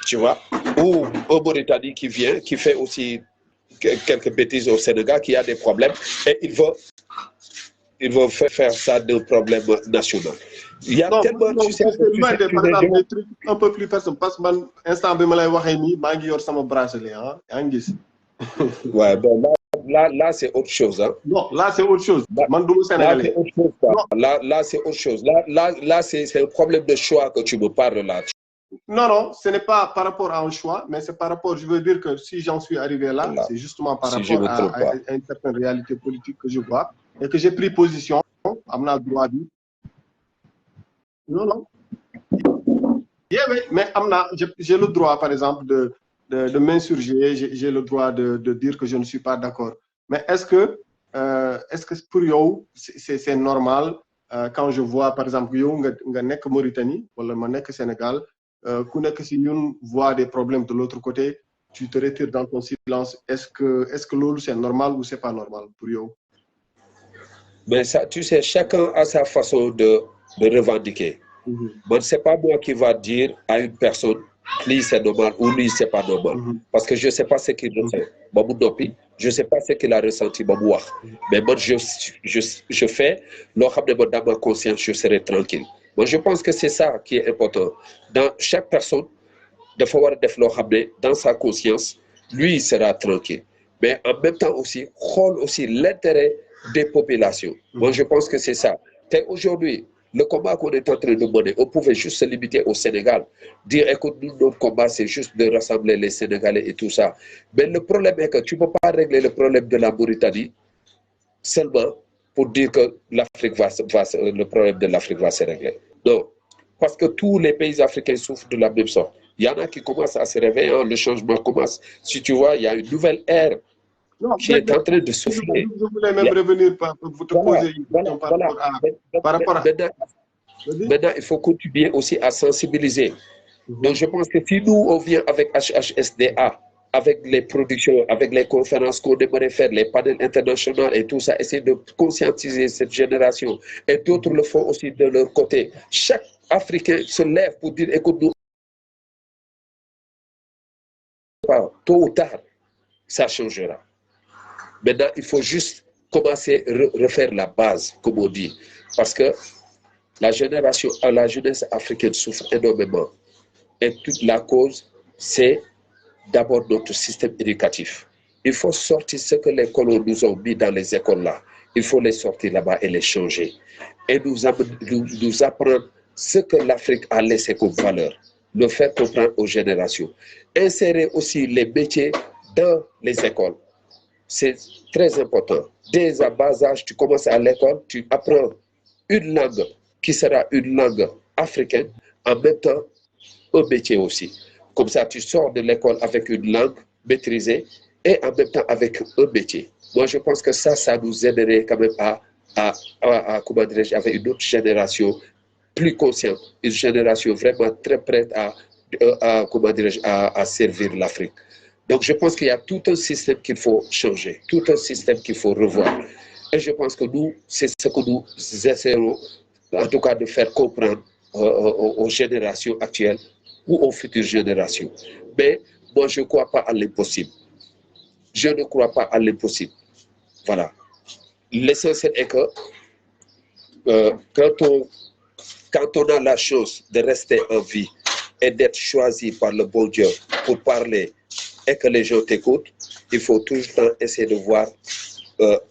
Tu vois? Ou un Mauritanie qui vient, qui fait aussi quelques bêtises au Sénégal, qui a des problèmes, et il va faire ça d'un problème national. Il y a tellement tu sais, des trucs un peu plus personnels. Parce que instant bi ma lay waxee nii maa ngi yor sama bracelet ah yaa ngi gis. Ouais, bon là là c'est autre chose. Hein. Non, là, c'est autre chose. Là, Mandoum là, c'est sénégalais. autre chose. Quoi. Non, Là c'est autre chose. Là c'est un problème de choix que tu me parles là. non, ce n'est pas par rapport à un choix, mais c'est par rapport, je veux dire que si j'en suis arrivé là, Voilà. c'est justement par Si je rapport me trompe pas. à une certaine réalité politique que je vois et que j'ai pris position. Amna droit dit. Non. Yeah, mais Amna, j'ai le droit, par exemple, de m'insurger, j'ai le droit de dire que je ne suis pas d'accord. Mais est-ce que pour yo, c'est normal quand je vois, par exemple, yo, nga nek Mauritanie, ou ma nek Sénégal, ku nek si ñun voit des problèmes de l'autre côté, tu te retires dans ton silence. Est-ce que lolu c'est normal ou c'est pas normal pour yo? Mais ça, tu sais, chacun a sa façon de revendiquer. Bon, c'est pas moi qui va dire à une personne, lui c'est normal ou lui c'est pas normal. Parce que je sais pas ce qu'il ressent. Je sais pas ce qu'il a ressenti. Mais moi, je fais, dans ma conscience, je serai tranquille. Moi, je pense que c'est ça qui est important. Dans chaque personne, de fois dans sa conscience, lui il sera tranquille. Mais en même temps aussi, rôle aussi l'intérêt des populations. Moi, je pense que c'est ça. Aujourd'hui, le combat qu'on est en train de mener, on pouvait juste se limiter au Sénégal. Dire, écoute, nous, notre combat, c'est juste de rassembler les Sénégalais et tout ça. Mais le problème est que tu ne peux pas régler le problème de la Mauritanie seulement pour dire que le problème de l'Afrique va se régler. Non. Parce que tous les pays africains souffrent de la même sorte. Il y en a qui commencent à se réveiller, hein, le changement commence. Si tu vois, il y a une nouvelle ère qui est en train de souffler. Je voulais même revenir pour te poser une question par rapport à... Maintenant, il faut continuer aussi à sensibiliser. Donc, je pense que si nous, on vient avec HHSDA, avec les productions, avec les conférences qu'on aimerait faire, les panels internationaux et tout ça, essayer de conscientiser cette génération. Et d'autres le font aussi de leur côté. Chaque Africain se lève pour dire, écoute, nous, tôt ou tard, ça changera. Maintenant, il faut juste commencer à refaire la base, comme on dit. Parce que la jeunesse africaine souffre énormément. Et toute la cause, c'est d'abord notre système éducatif. Il faut sortir ce que les colons nous ont mis dans les écoles là. Il faut les sortir là-bas et les changer. Et nous apprendre ce que l'Afrique a laissé comme valeur. Le faire comprendre aux générations. Insérer aussi les métiers dans les écoles. C'est très important. Dès à bas âge, tu commences à l'école, tu apprends une langue qui sera une langue africaine, en même temps un métier aussi. Comme ça, tu sors de l'école avec une langue maîtrisée et en même temps avec un métier. Moi, je pense que ça nous aiderait quand même comment dirais-je, avec une autre génération plus consciente, une génération vraiment très prête comment dirais-je, à servir l'Afrique. Donc, je pense qu'il y a tout un système qu'il faut changer, tout un système qu'il faut revoir. Et je pense que nous, c'est ce que nous essaierons, en tout cas, de faire comprendre aux générations actuelles ou aux futures générations. Mais moi, je ne crois pas à l'impossible. Je ne crois pas à l'impossible. Voilà. L'essentiel est que quand on a la chance de rester en vie et d'être choisi par le bon Dieu pour parler et que les gens t'écoutent, il faut tout le temps essayer de voir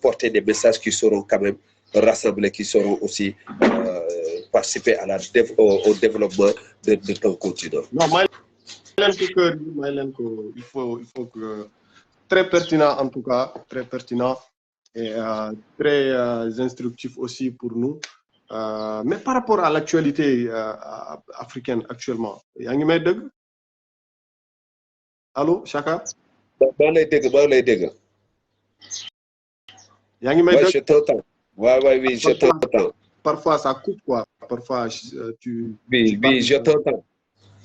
porter des messages qui seront quand même rassemblés, qui seront aussi participer au développement de ton continent. Non, il faut que très pertinent en tout cas, très pertinent et très instructif aussi pour nous. Mais par rapport à l'actualité africaine actuellement, allô, Chaka? Je t'entends. Oui, je t'entends. Parfois, ça coupe, quoi. Parfois, tu... Oui, je t'entends.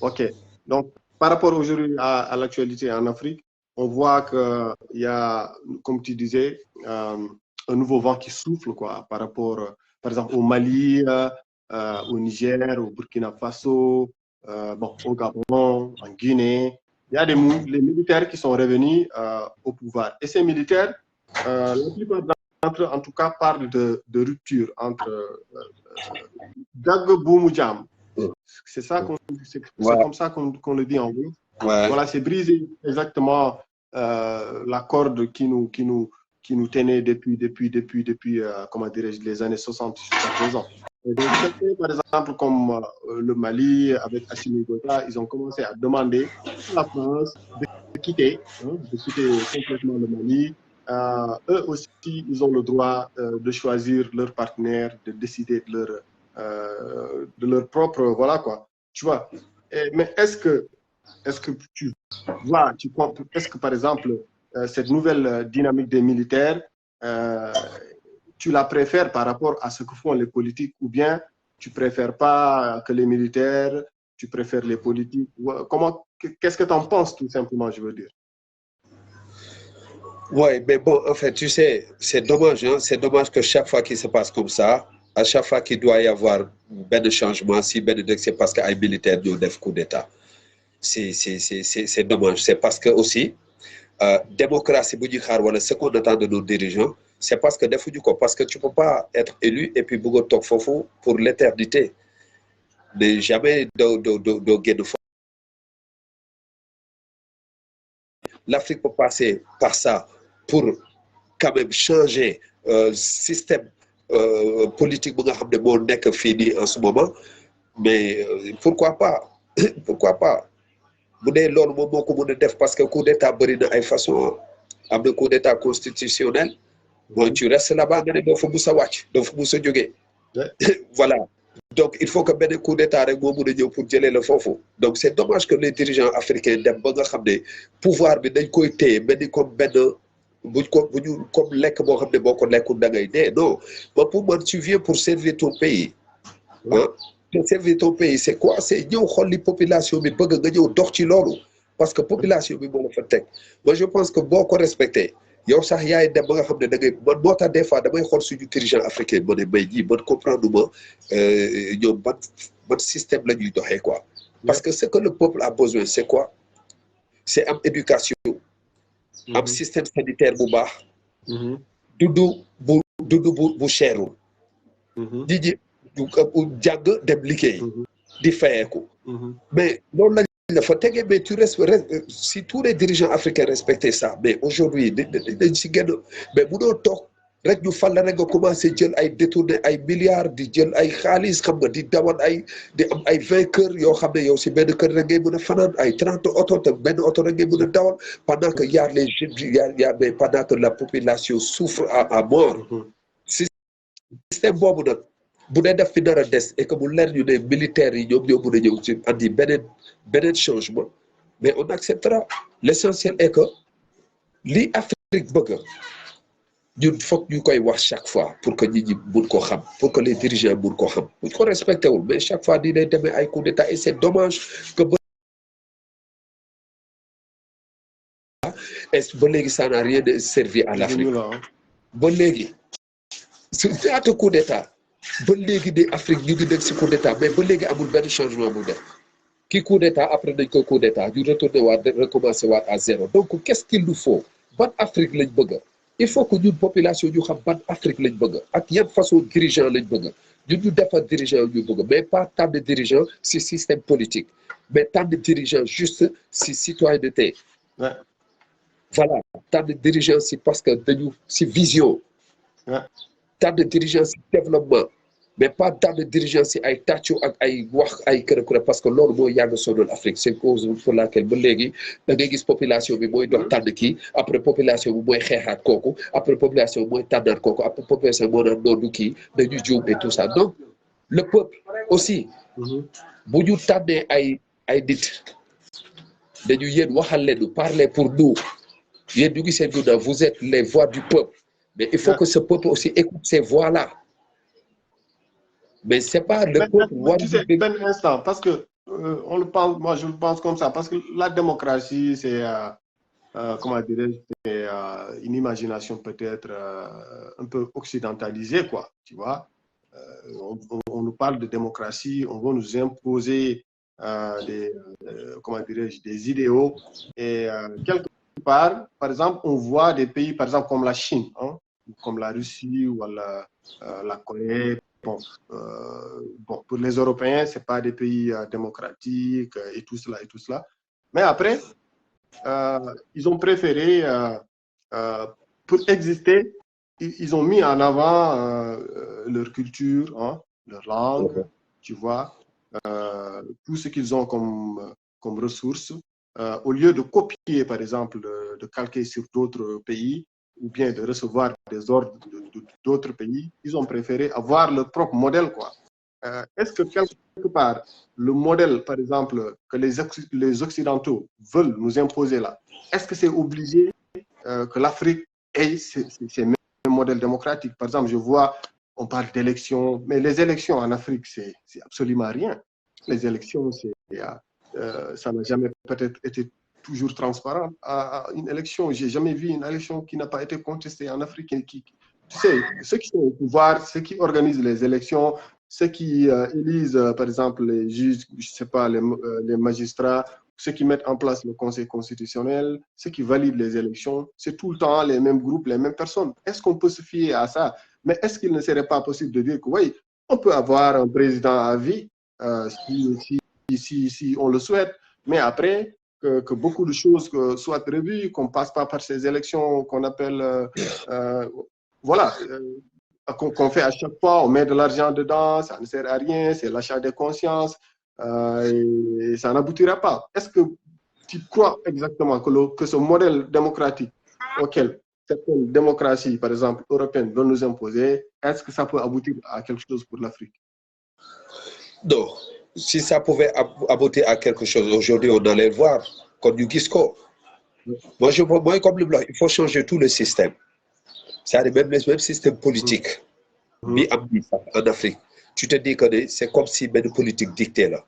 OK. Donc, par rapport aujourd'hui à l'actualité en Afrique, on voit qu'il y a, comme tu disais, un nouveau vent qui souffle, quoi, par rapport, par exemple, au Mali, au Niger, au Burkina Faso, au Gabon, en Guinée. Il y a les militaires qui sont revenus au pouvoir. Et ces militaires, la plupart d'entre eux, en tout cas, parlent de rupture entre Dagboumou-Djam. C'est ça c'est comme ça qu'on le dit en gros. Ouais. Voilà, c'est briser exactement la corde qui qui nous tenait depuis comment dirais-je, les années 60 jusqu'à présent. Et donc, par exemple, comme le Mali, avec Assimi Goïta, ils ont commencé à demander à la France de quitter complètement le Mali. Eux aussi, ils ont le droit de choisir leur partenaire, de décider de leur propre, voilà quoi. Tu vois. Mais est-ce que tu vois, est-ce que par exemple, cette nouvelle dynamique des militaires, tu la préfères par rapport à ce que font les politiques, ou bien tu préfères pas que les militaires, tu préfères les politiques? Qu'est-ce que tu en penses tout simplement, je veux dire? Ouais, mais bon, en fait, tu sais, c'est dommage, hein? C'est dommage que chaque fois qu'il se passe comme ça, à chaque fois qu'il doit y avoir ben changement, si ben c'est parce qu'il y a un militaire qui a coup d'État. C'est dommage. C'est parce que aussi, démocratie, ce qu'on attend de nos dirigeants, c'est parce que parce que tu ne peux pas être élu et puis pour l'éternité. Mais jamais de l'Afrique peut passer par ça pour quand même changer le système politique fini en ce moment. Mais pourquoi pas? Pourquoi pas? Parce que le coup d'État a une façon, un coup d'État constitutionnel. Bon, tu restes là-bas, voilà. Donc, il faut que ben coup d'État pour gérer le fofo. Donc, c'est dommage que les dirigeants africains dem ba nga xamné pouvoir bi dañ koy téye mel comme ben comme lekk boo xam ne boo ko lekkul da ngay dee. Non, mais pour moi, tu viens pour servir ton pays. Hein? Pour servir ton pays, c'est quoi? C'est ñëw xool li population bi bëgg nga ñëw dox ci loolu. Parce que population bi moo la fa teg. Moi, je pense que boo ko respecté. Yow sax yaay dem ba nga xam ne da ngay man moo tax des fois damay xool suñu dirigeant africain ma ne may ñii man comprendre ma ñoom ban système la ñuy doxee quoi. Parce que ce que le peuple a besoin c'est quoi? C'est am éducation, am système sanitaire bu baax, dundu bu cherul, nit ñi jàng dem liggéey, di fayeeku. Mais loolu la mais si tous les dirigeants africains respectaient ça, mais aujourd'hui, mais mënoo toog rek ñu fal la rek nga commencé jël ay détourner ay milliards di jël ay xaalis xam nga di dawal di am ay 20 kër yoo xam ne yow si benn kër rek ngay mën a fanaan ay 30 oto te benn oto rek ngay mën a dawal pendant que y a les jeunes mais pendant que la population souffre à mort. Système boobu nag bu dee def fi dara des et que mu leer ñu ne militaires yi ñoom ñoo mën a ñëw ci andi beneen changement, mais on acceptera. L'essentiel est que li Afrique bëgg ñun foog ñu koy wax chaque fois pour que nit ñi mun ko xam, pour que les dirigeants mun ko xam buñ ko respecté wul, mais chaque fois di lay demee ay coup d'état et c'est dommage que ba léegi ça n'a rien servi à l'Afrique. Ba léegi su ñaata coup d'état ba léegi de Afrique ñu ngi nekk si coup d'état, mais ba léegi amul benn changement bu def ki coup d'état après dañ ko coup d'état ñu retourner waat recommencer waat à zéro. Donc qu'est-ce qu'il nous faut? Ban Afrique lañ bëgg? Il faut que ñun population ñu xam ban Afrique lañ bëgg ak yan façon dirigeant lañ bëgg. Ñun ñu defar dirigeant ñu bëgg, mais pas tant de dirigeants si système politique, mais tant de dirigeants juste si citoyenneté. Ouais. Voilà, tant de dirigeants si parce que dañu si vision. Ouais. Tant de dirigeants si développement, mais pas tant de dirigeants si ay tàccu ak ay wax ay kër parce que loolu mooy yàgg sonal Afrique. C'est cause pour laquelle ba léegi da ngay gis population bi mooy dox tànn kii après population bi mooy xeexaat kooku après population mooy tànnaat kooku après population moo naan noonu kii dañu juum et tout ça. Donc le peuple aussi bu ñu tànnee ay nit dañu yéen waxal leen parler pour nous yéen ñu ngi seen ginnaaw, vous êtes les voix du peuple, mais il faut que ce peuple aussi écoute ces voix-là. Mais c'est pas le peuple. Tu sais, un instant, parce que on le pense, moi je le pense comme ça, parce que la démocratie, c'est, comment dirais-je, c'est une imagination peut-être un peu occidentalisée, quoi, tu vois. On nous parle de démocratie, on veut nous imposer comment dirais-je, des idéaux, et quelque part, par exemple, on voit des pays, par exemple, comme la Chine, hein, comme la Russie ou la Corée. Bon, pour les Européens, ce n'est pas des pays démocratiques et tout cela. Mais après, ils ont préféré pour exister, ils ont mis en avant leur culture, hein, leur langue, tu vois, tout ce qu'ils ont comme ressources. Au lieu de copier, par exemple, de calquer sur d'autres pays, ou bien de recevoir des ordres d'autres pays, ils ont préféré avoir leur propre modèle, quoi. Est-ce que quelque part, le modèle, par exemple, que les Occidentaux veulent nous imposer là, est-ce que c'est obligé que l'Afrique ait ces mêmes modèles démocratiques? Par exemple, je vois, on parle d'élections, mais les élections en Afrique, c'est absolument rien. Les élections, ça n'a jamais peut-être été toujours transparent. À une élection, j'ai jamais vu une élection qui n'a pas été contestée en Afrique. Tu sais, ceux qui sont au pouvoir, ceux qui organisent les élections, ceux qui élisent, par exemple, les juges, je sais pas, les magistrats, ceux qui mettent en place le Conseil constitutionnel, ceux qui valident les élections, c'est tout le temps les mêmes groupes, les mêmes personnes. Est-ce qu'on peut se fier à ça? Mais est-ce qu'il ne serait pas possible de dire que oui, on peut avoir un président à vie si on le souhaite, mais après, que beaucoup de choses soient prévues, qu'on ne passe pas par ces élections qu'on appelle, voilà, qu'on fait à chaque fois, on met de l'argent dedans, ça ne sert à rien, c'est l'achat des consciences, et ça n'aboutira pas. Est-ce que tu crois exactement que ce modèle démocratique auquel certaines démocraties, par exemple européennes, veulent nous imposer, est-ce que ça peut aboutir à quelque chose pour l'Afrique? Non. Si ça pouvait aboutir à quelque chose, aujourd'hui, on allait voir comme Yugisco. Moi, comme le blanc, il faut changer tout le système. C'est-à-dire même le système politique en Afrique. Tu te dis que c'est comme si une politique dictée là.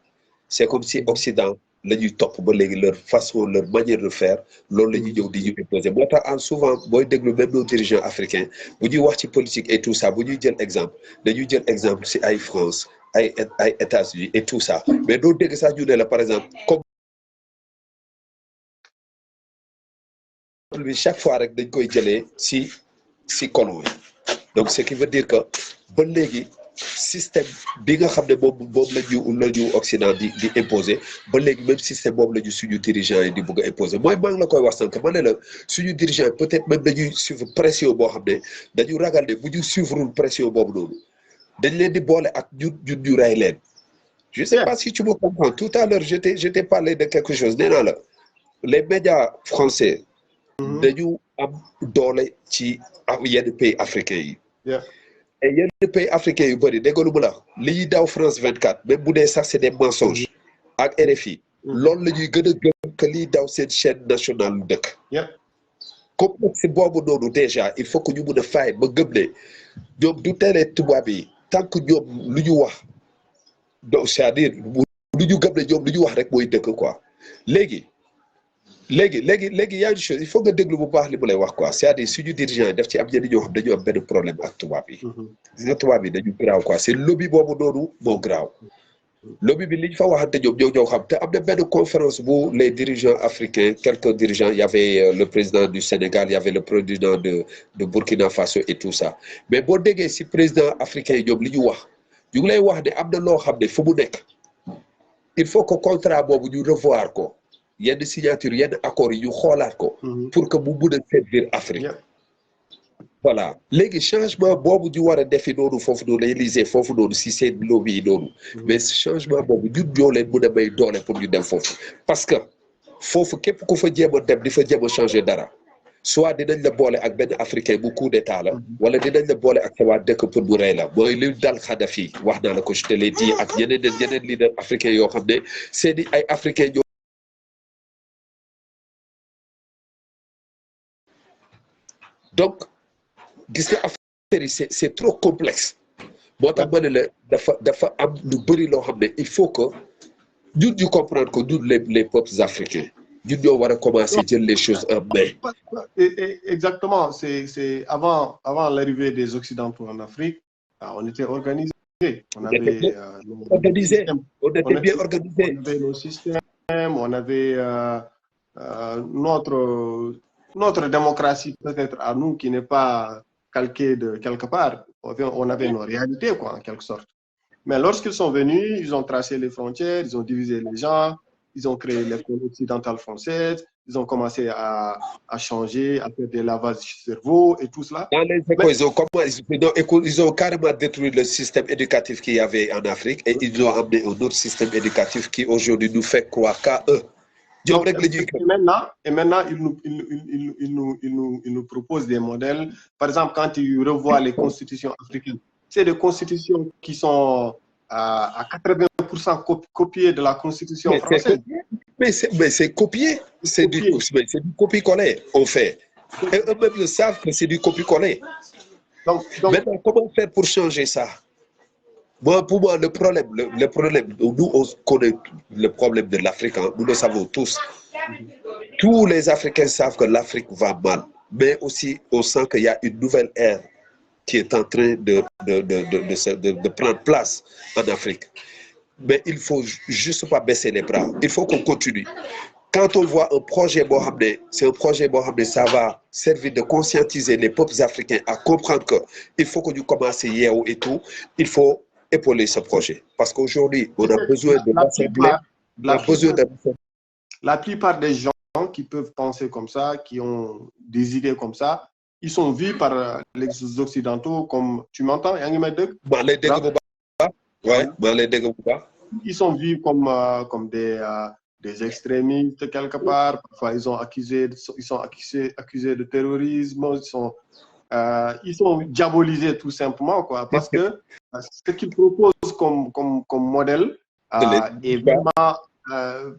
C'est comme si Occident, leur façon, leur manière de faire, l'on les dit imposer. Moi, souvent, moi, même nos dirigeants africains, vous dites voir politique et tout ça, vous dites exemple. Vous dites exemple, c'est à France, à États-Unis et tout ça. Mais nous, dès que ça, nous, là, par exemple, comme chaque fois, nous avons si colon. Donc, ce qui veut dire que, bon, système bi nga xam ne moom la ñu Occident di imposer ba léegi même système boobu la ñu suñu dirigeant yi di bëgg a imposer mooy maa ngi la koy wax sànq ma ne la suñu dirigeant yi peut-être même dañuy suivre pression boo xam ne dañu ragal ne bu ñu suivre pression boobu noonu dañ leen di boole ak ñun ñu rey leen. Je sais pas si tu me comprends. Tout à l'heure je t'ai parlé de quelque chose nee naa la les médias français dañu am doole ci yenn pays africains yi. Et il y a des pays africains yu bëri déggoolu mu la li ñuy daw France 24 même bu dee sax c'est des mensonges ak RFI loolu la ñuy gën a gëm que liy daw seen chaîne nationale lu dëkk complexe boobu noonu déjà il faut que ñu mun a fay ba gëm ne ñoom du teelee tubaab yi tant que ñoom lu ñu wax donc c'est-à-dire lu ñu gëm ne ñoom lu ñu wax rek mooy dëkk quoi léegi y a une chose il faut nga déglu bu baax li mu lay wax quoi c'est-à-dire suñu dirigeant yi daf ci am ñenn ñoo xam dañu am benn problème ak tubaab yi. gis nga tubaab yi dañu graaw quoi c'est lobby boobu noonu moo graaw. lobby bi liñ fa waxante ñoom ñoo xam te am na benn conférence bu les dirigeants africains quelques dirigeants il y avait le président du Sénégal il y avait le président de Burkina Faso et tout ça mais boo déggee si président africain yi ñoom li ñu wax ñu ngi lay wax ne am na loo xam ne fu mu nekk il faut que contrat boobu ñu revoir ko. yenn signature yenn accords yi ñu xoolaat ko pour que mu mun a servir Afrique voilà léegi changement boobu ñu war a defi noonu foofu noonu Élysée foofu noonu si seen lobby yi noonu mais changement boobu ñun ñoo leen mun a may doole pour ñu dem foofu parce que foofu képp ku fa jéem a dem di fa jéem a changer dara soit dinañ la boole ak benn africain bu coup d'état la wala dinañ la boole ak sa waa dëkk pour mu rey la mooy li dal Kadhafi wax naa la ko je te l'ai dit ak yeneen leader africain yoo xam ne seeni ay africain donc gis nga affaire yi c'est trop complexe moo tax ma ne la dafa am lu bëri loo xam ne il faut que ñun ñu comprendre que ñun les peuples africains ñun ñoo war a commencer jël les choses en main. Exactement c'est avant l'arrivée des Occidentaux en Afrique on était organisé. On avait on était bien organisé. On avait nos systèmes, on avait notre démocratie peut-être à nous qui n'est pas calquée de quelque part. On avait nos réalités quoi en quelque sorte. Mais lorsqu'ils sont venus, ils ont tracé les frontières, ils ont divisé les gens, ils ont créé l'école occidentale française, ils ont commencé à changer, à faire des lavages du cerveau et tout cela. Dans les écoles, ils ont carrément détruit le système éducatif qu'il y avait en Afrique et ils ont amené un autre système éducatif qui aujourd'hui nous fait croire qu'à eux. Donc, et maintenant ils nous proposent des modèles. Par exemple, quand tu revois les constitutions africaines, c'est des constitutions qui sont à 80% copiées de la constitution française. Mais c'est copié, c'est du copier-coller, on fait. Et eux-mêmes le savent que c'est du copier-coller. Donc, maintenant, comment faire pour changer ça? Pour moi, le problème, nous, on connaît le problème de l'Afrique, hein, nous le savons tous. Tous les Africains savent que l'Afrique va mal, mais aussi on sent qu'il y a une nouvelle ère qui est en train de prendre place en Afrique. Mais il ne faut juste pas baisser les bras, il faut qu'on continue. Quand on voit un projet Mohamed, c'est un projet Mohamed, ça va servir de conscientiser les peuples africains à comprendre qu'il faut que nous commencions hier et tout, il faut épauler ce projet. Parce qu'aujourd'hui, on a besoin de l'assembler. La plupart des gens qui peuvent penser comme ça, qui ont des idées comme ça, ils sont vus par les Occidentaux comme, tu m'entends, ils sont vus comme des extrémistes quelque part. Parfois, ils sont accusés de terrorisme. Ils sont diabolisés tout simplement, quoi, parce que ce qu'ils proposent comme modèle est vraiment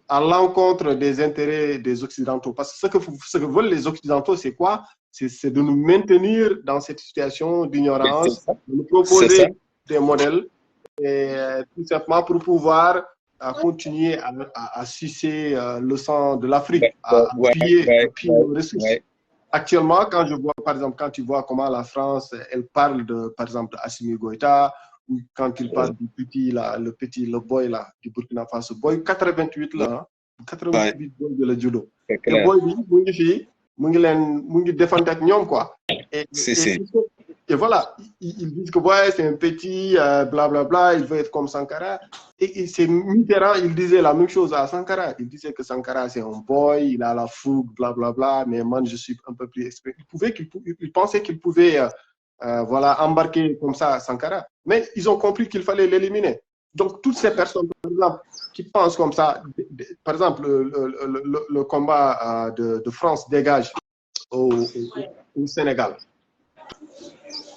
à l'encontre des intérêts des Occidentaux. Parce que ce que veulent les Occidentaux, c'est quoi? C'est de nous maintenir dans cette situation d'ignorance, de nous proposer des modèles, et tout simplement pour pouvoir continuer à sucer le sang de l'Afrique, à piller les ressources. Actuellement, quand je vois, par exemple, quand tu vois comment la France, elle parle de, par exemple, Assimi Goïta, ou quand il parle du le boy là, du Burkina Faso, boy 88 là, 88 boy de la judo. Le boy, il ngi défendre ak ñoom quoi. Et voilà, ils disent que ouais, c'est un petit, blablabla, il veut être comme Sankara. Et c'est Mitterrand, il disait la même chose à Sankara. Il disait que Sankara, c'est un boy, il a la fougue, blablabla, mais moi, je suis un peu plus expert. Il pensait qu'il pouvait voilà, embarquer comme ça Sankara. Mais ils ont compris qu'il fallait l'éliminer. Donc, toutes ces personnes, par exemple, qui pensent comme ça, par exemple, le combat de France dégage au Sénégal.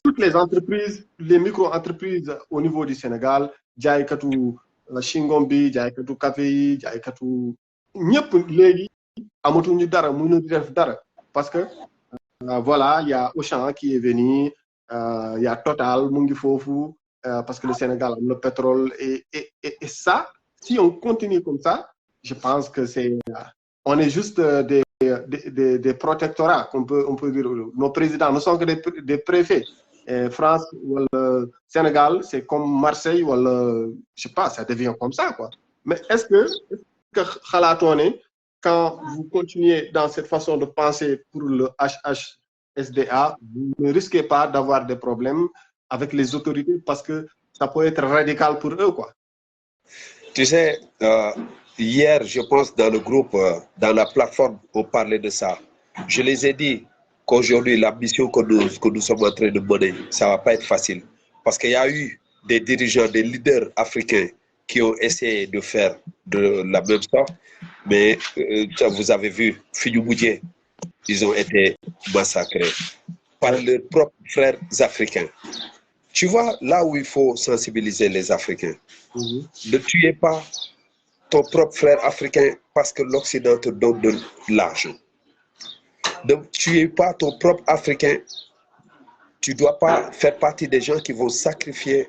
Toutes les entreprises, les micro-entreprises au niveau du Sénégal, Jaïkatou Shingombi, Jaïkatou Kafei, Jaïkatou, ñëpp léegi amatuñu dara mënuñu def dara parce que voilà, il y a Auchan qui est venu, il y a Total mu ngi fofu parce que le Sénégal a le pétrole et ça, si on continue comme ça, je pense que on est juste des protectorats, on peut dire. Nos présidents ne sont que des préfets. France ou le Sénégal, c'est comme Marseille ou je sais pas, ça devient comme ça, quoi. Mais est-ce que Khalatone, quand vous continuez dans cette façon de penser pour le HHSDA, vous ne risquez pas d'avoir des problèmes avec les autorités parce que ça peut être radical pour eux, quoi. Tu sais, hier, je pense, dans le groupe, dans la plateforme, on parlait de ça. Je les ai dit qu'aujourd'hui, la mission que nous sommes en train de mener, ça ne va pas être facile. Parce qu'il y a eu des dirigeants, des leaders africains qui ont essayé de faire de la même sorte. Mais vous avez vu, Fiyoumoudjé, ils ont été massacrés par leurs propres frères africains. Tu vois, là où il faut sensibiliser les Africains, ne tuez pas ton propre frère africain parce que l'Occident te donne de l'argent. Ne tuez pas ton propre Africain. Tu ne dois pas faire partie des gens qui vont sacrifier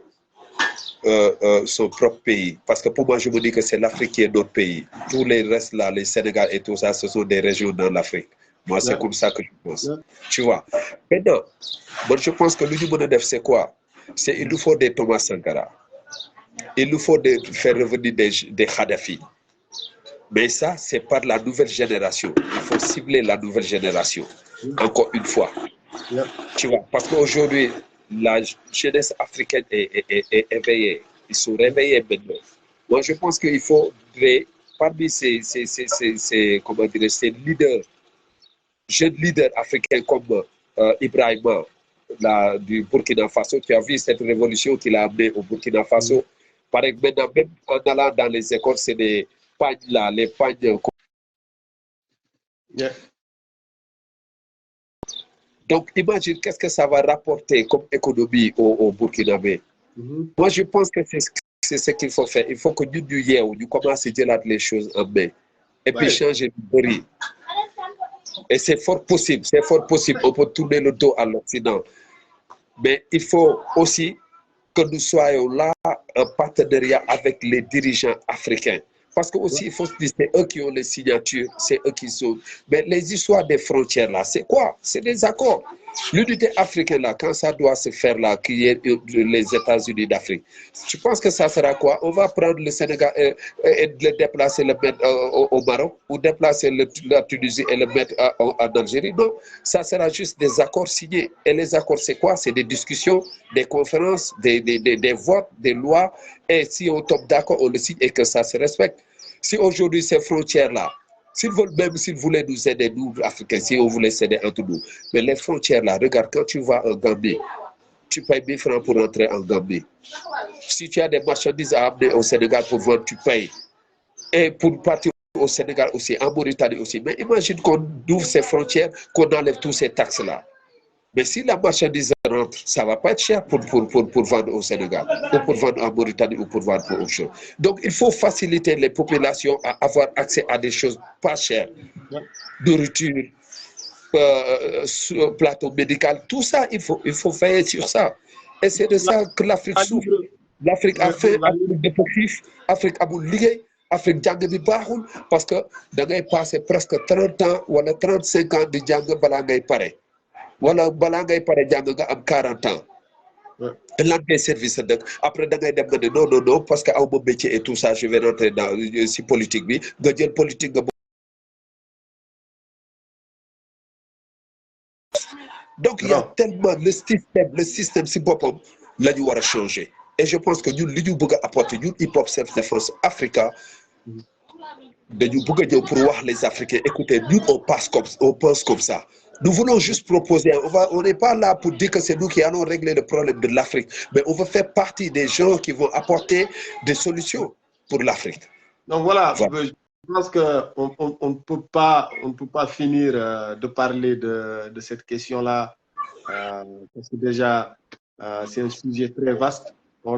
son propre pays. Parce que pour moi, je me dis que c'est l'Afrique qui est notre pays. Tous les restes là, les Sénégal et tout ça, ce sont des régions dans l'Afrique. Moi, c'est comme ça que je pense. Tu vois. Maintenant, moi, je pense que l'Union Monodef, c'est quoi? Il nous faut des Thomas Sankara. Il nous faut faire revenir des Kadhafi. Mais ça, c'est par la nouvelle génération. Il faut cibler la nouvelle génération. Encore une fois. Tu vois, parce qu'aujourd'hui, la jeunesse africaine est éveillée. Ils sont réveillés maintenant. Moi, je pense qu'il faudrait parmi comment dire, ces leaders, jeunes leaders africains comme Ibrahima du Burkina Faso, tu as vu cette révolution qu'il a amenée au Burkina Faso. Par exemple, maintenant, même en allant dans les écoles, c'est des pagnes là, les pagnes. Yeah. Donc, imagine qu'est-ce que ça va rapporter comme économie au Burkinabé. Moi, je pense que c'est ce qu'il faut faire. Il faut que nous commencions à dire les choses en main. Et puis changer de bruit. Et c'est fort possible, c'est fort possible. On peut tourner le dos à l'Occident. Mais il faut aussi que nous soyons là en partenariat avec les dirigeants africains. Parce que aussi, il faut se dire, c'est eux qui ont les signatures, c'est eux qui sont... Mais les histoires des frontières, là, c'est quoi? C'est des accords. L'unité africaine, là, quand ça doit se faire, là, qui est les États-Unis d'Afrique, tu penses que ça sera quoi? On va prendre le Sénégal et le déplacer, le mettre au Maroc, ou déplacer la Tunisie et le mettre en Algérie? Non, ça sera juste des accords signés. Et les accords, c'est quoi? C'est des discussions, des conférences, des votes, des lois. Et si on tombe d'accord, on le signe et que ça se respecte. Si aujourd'hui, ces frontières-là, s'ils voulaient nous aider, nous, Africains, si on voulait s'aider entre nous, mais les frontières-là, regarde, quand tu vas en Gambie, tu payes 1000 francs pour rentrer en Gambie. Si tu as des marchandises à amener au Sénégal pour vendre, tu payes. Et pour partir au Sénégal aussi, en Mauritanie aussi. Mais imagine qu'on ouvre ces frontières, qu'on enlève tous ces taxes-là. Mais si la marchandise rentre, ça ne va pas être cher pour vendre au Sénégal, ou pour vendre en Mauritanie, ou pour vendre pour autre chose. Donc, il faut faciliter les populations à avoir accès à des choses pas chères. Nourriture, plateau médical, tout ça, il faut veiller sur ça. Et c'est de ça que l'Afrique souffre. L'Afrique a fait des positifs, l'Afrique a voulu Afrique jàng bi baaxul parce que da ngay passer presque 30 ans ou 35 ans de jàng balaa ngay pare. Wala balaa ngay pare jàng nga am 40 ans. Lan ngay service dëkk après da ngay dem nga ne non parce que aw ma métier et tout ça je vais rentrer dans si politique bi nga jël politique nga. Donc il y a tellement le système si boppam la ñu war a changer. Et je pense que ñun li ñu bëgg a apporter ñun Hip Hop Self Défense Africa dañu bëgg a ñëw pour wax les Africains écoutez nous on pense comme ça. Nous voulons juste proposer, on n'est pas là pour dire que c'est nous qui allons régler le problème de l'Afrique, mais on veut faire partie des gens qui vont apporter des solutions pour l'Afrique. Donc voilà, je pense qu'on ne peut pas finir de parler de cette question-là, parce que déjà, c'est un sujet très vaste. On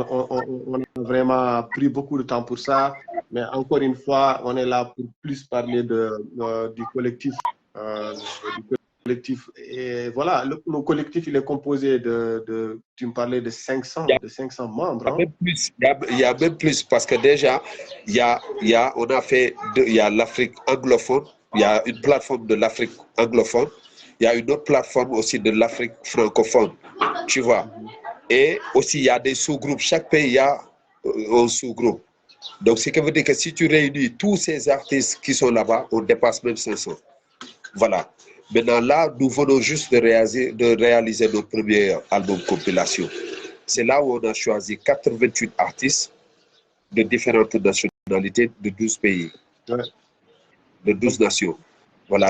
a vraiment pris beaucoup de temps pour ça, mais encore une fois, on est là pour plus parler du collectif. Et voilà, le collectif, il est composé tu me parlais de 500 membres. Il y a même plus parce que déjà, il y a l'Afrique anglophone, il y a une plateforme de l'Afrique anglophone, il y a une autre plateforme aussi de l'Afrique francophone, tu vois. Et aussi, il y a des sous-groupes. Chaque pays a un sous-groupe. Donc, ce qui veut dire que si tu réunis tous ces artistes qui sont là-bas, on dépasse même 500. Voilà. Maintenant, là, nous venons juste de réaliser notre premier album compilation. C'est là où on a choisi 88 artistes de différentes nationalités de 12 pays, de 12 nations. Voilà,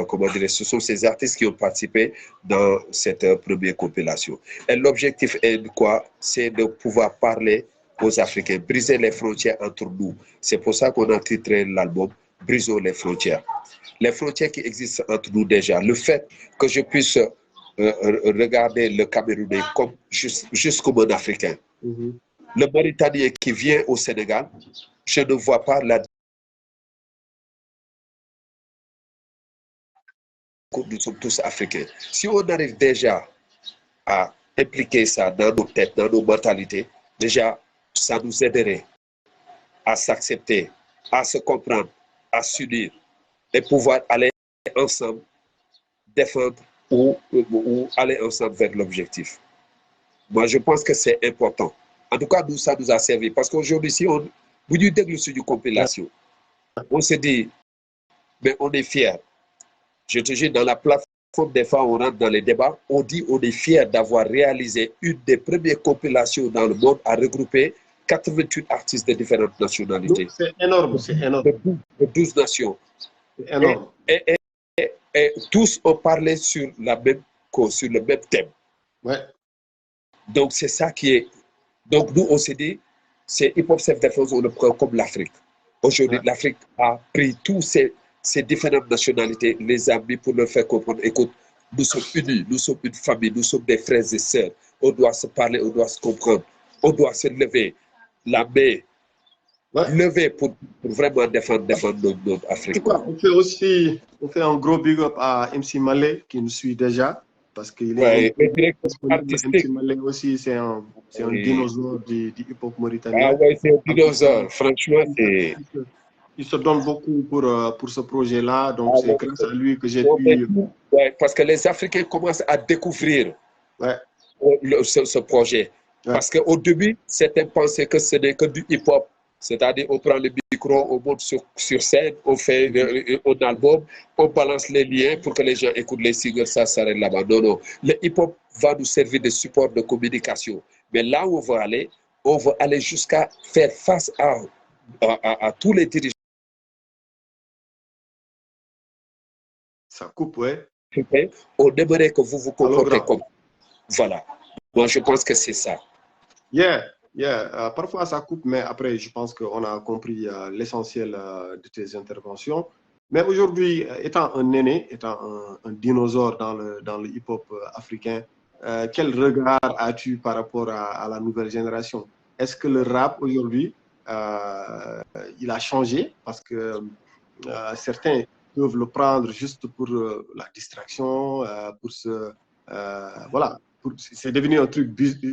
comment dire, ce sont ces artistes qui ont participé dans cette première compilation. Et l'objectif est de quoi? C'est de pouvoir parler aux Africains, briser les frontières entre nous. C'est pour ça qu'on a titré l'album « Brisons les frontières ». Les frontières qui existent entre nous déjà. Le fait que je puisse regarder le Camerounais comme juste comme un Africain. Le Mauritanien qui vient au Sénégal, je ne vois pas la... Nous sommes tous Africains. Si on arrive déjà à impliquer ça dans nos têtes, dans nos mentalités, déjà, ça nous aiderait à s'accepter, à se comprendre, à s'unir et pouvoir aller ensemble défendre ou aller ensemble vers l'objectif. Moi, je pense que c'est important. En tout cas, nous, ça nous a servi. Parce qu'aujourd'hui, si on nous déglu sur une compilation, on se dit, mais on est fiers. Je te dis, dans la plateforme des fois, on rentre dans les débats, on dit on est fiers d'avoir réalisé une des premières compilations dans le monde à regrouper 88 artistes de différentes nationalités. C'est énorme, c'est énorme. De 12 nations. C'est énorme. Et tous ont parlé sur la même cause, sur le même thème. Ouais. Donc, c'est ça qui est. Donc, nous, on s'est dit, c'est Hip Hop Self Defense, on le prend comme l'Afrique. Aujourd'hui, Ouais. l'Afrique a pris tous ces différentes nationalités, les amis, pour leur faire comprendre, écoute, nous sommes unis, nous sommes une famille, nous sommes des frères et sœurs. On doit se parler, on doit se comprendre, on doit se lever, la main, Ouais. lever pour vraiment défendre notre En Afrique. tout cas, on fait un gros big up à MC Malé qui nous suit déjà parce qu'il est Ouais, le directeur disponible. artistique. MC Malé aussi, c'est un Oui. dinosaure du hip-hop mauritanien. Ah ouais, c'est un dinosaure. Franchement, c'est. Il se donne beaucoup pour ce projet-là, donc Ah c'est ouais. grâce à lui que j'ai Ouais, pu. ouais, parce que les Africains commencent à découvrir Ouais, ce projet. Ouais. Parce qu'au début, certains pensaient que ce n'est que du hip-hop. C'est-à-dire, on prend le micro, on monte sur scène, on fait un album, on balance les liens pour que les gens écoutent les singles, ça s'arrête là-bas. Non, non. Le hip-hop va nous servir de support de communication. Mais là où on va aller jusqu'à faire face à tous les dirigeants. ça coupe, ouais. On aimerait que vous vous comportez Alors, comme. Voilà. Moi, je pense que c'est ça. Yeah. Parfois ça coupe, mais après, je pense qu'on a compris l'essentiel de tes interventions. Mais aujourd'hui, étant un aîné, étant un dinosaure dans le hip-hop africain, quel regard as-tu par rapport à la nouvelle génération? Est-ce que le rap aujourd'hui, il a changé? Parce que certains peuvent le prendre juste pour la distraction, pour se... voilà. C'est devenu un truc,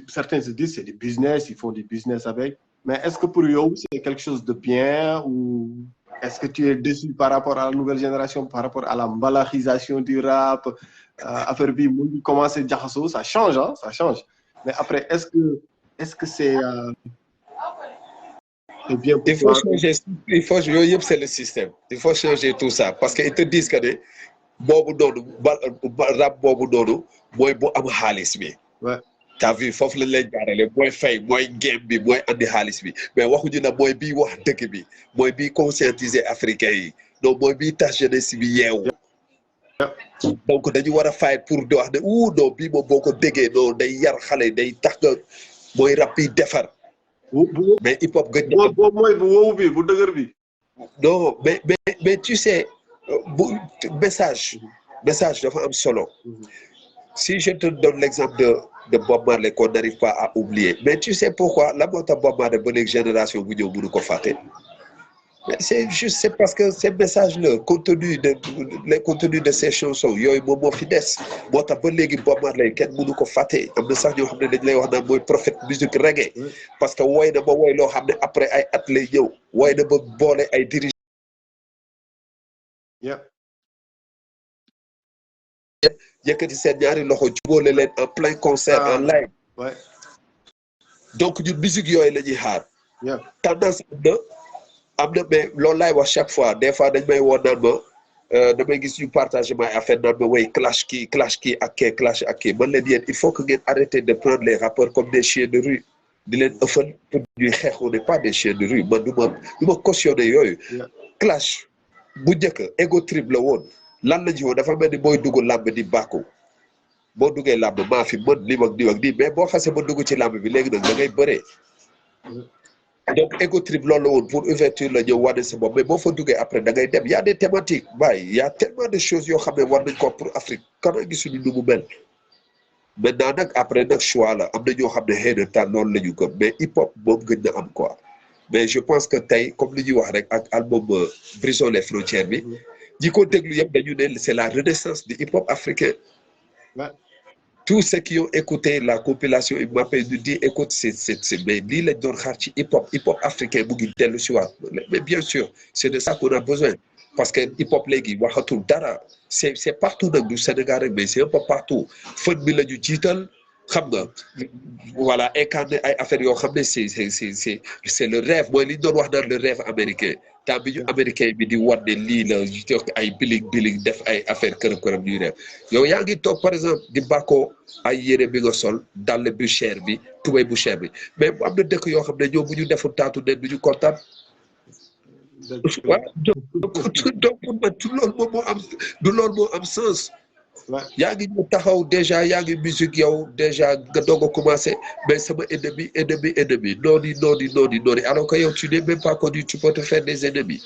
certains se disent c'est du business, ils font du business avec. Mais est-ce que pour eux, c'est quelque chose de bien ou est-ce que tu es déçu par rapport à la nouvelle génération, par rapport à la mbalaxisation du rap, affaire bi mu commencé jaxaso, ça change, hein, ça change. Mais après, est-ce que c'est bien pour Il faut toi? changer, c'est le système. Il faut changer tout ça. Parce qu'ils te disent que bobu noonu rap boobu noonu mooy bu am xaalis bi. Ouais. T'as vu foofu lañ leen jaarale mooy fay mooy game bi mooy andi xaalis bi mais waxuñu na mooy bii wax dëgg bi mooy bii conscientiser africain yi donc mooy bii tax jeunesse bi yeewu. Donc dañu war a fight pour di wax ne non bii moom boo ko déggee non day yar xale day tax nga mooy rap yi defar. Mais hip hop gën na boobu mooy bu woowu bi bu dëgër bi. Non mais tu sais message dafa am solo. Si je te donne l'exemple de Bob Marley qu'on n'arrive pas à oublier mais tu sais pourquoi la moo tax Bob Marley ba léegi génération bu ñëw mënu ko fàtte. Mais c'est parce que ces messages-là les contenus de ces chansons yooyu moom moo fi des moo tax ba léegi Bob Marley kenn mënu ko fàtte am na sax ñoo xam ne dañ lay wax naan mooy prophète musique reggae parce que woy na ba woy loo xam ne après ay at lay ñëw woy na ba boole ay dirigeants yëkkati seen ñaari loxo jubóole leen en plein concert en live. Ouais. Donc ñun musique yooyu la ñuy xaar. Tendance am na mais loolu laay wax chaque fois des fois dañ may woo naan ma damay gis ñu partagé may affaire naan ma way clash kii ak kii man leen yéen il faut que ngeen arrêter de prendre les rappeurs comme des chiens de rue di leen ëffal pour ñuy xeex on n'est pas des chiens de rue man du ma cautionné yooyu. Clash bu njëkk ego trip la woon lan la ñu woon dafa mel ni booy dugg làmb di bàkku boo duggee làmb maa fi mën li ak nii mais boo xasee ba dugg ci làmb bi léegi nag da ngay bëree. Donc ego trip loolu la woon pour ouverture la ñëw wane sa bopp mais boo fa duggee après da ngay dem y a des thématiques waaye y a tellement de choses yoo xam ne war nañ ko pour Afrique kana gisuñu nu mu mel. Maintenant nag après nag choix la am na ñoo xam ne xëy na temps loolu la ñu gëm mais hip hop moom gën na am quoi mais je pense que tey comme li ñuy wax rek ak album Brisons les frontières bi ñi ko déglu yëpp dañu ne c'est la renaissance du hip hop africain. Tous ceux qui ont écouté la compilation il m'appelle nous dit écoute c'est mais lii lañ doon xaar ci hip hop africain mu ngi dellu si waat mais bien sûr c'est de ça qu'on a besoin parce que hip hop léegi waxatul dara c'est partout nag du Sénégal rek mais c'est un peu partout fën bi la ñu jiital xam nga voilà incarné ay affaires yoo xam ne c'est le rêve mooy li ñu doon wax naan le rêve américain temps bi ñu américain bi di war ne lii la ay bilig def ay affaire kërëm ñuy def yow yaa ngi toog par exemple di bàkkoo ay yére bi nga sol dàll bu cher bi tubéy bu cher bi mais am na dëkk yoo xam ne ñoom bu ñu deful taatu nen du ñu kontaan. voilà donc pour man du loolu moo am sens. yaa ngi ñu taxaw déjà yaa ngi musique yow déjà nga doog a commencé mais sama ennemi noonu alors que yow tu n'es même pas connu tu peux te faire des ennemis.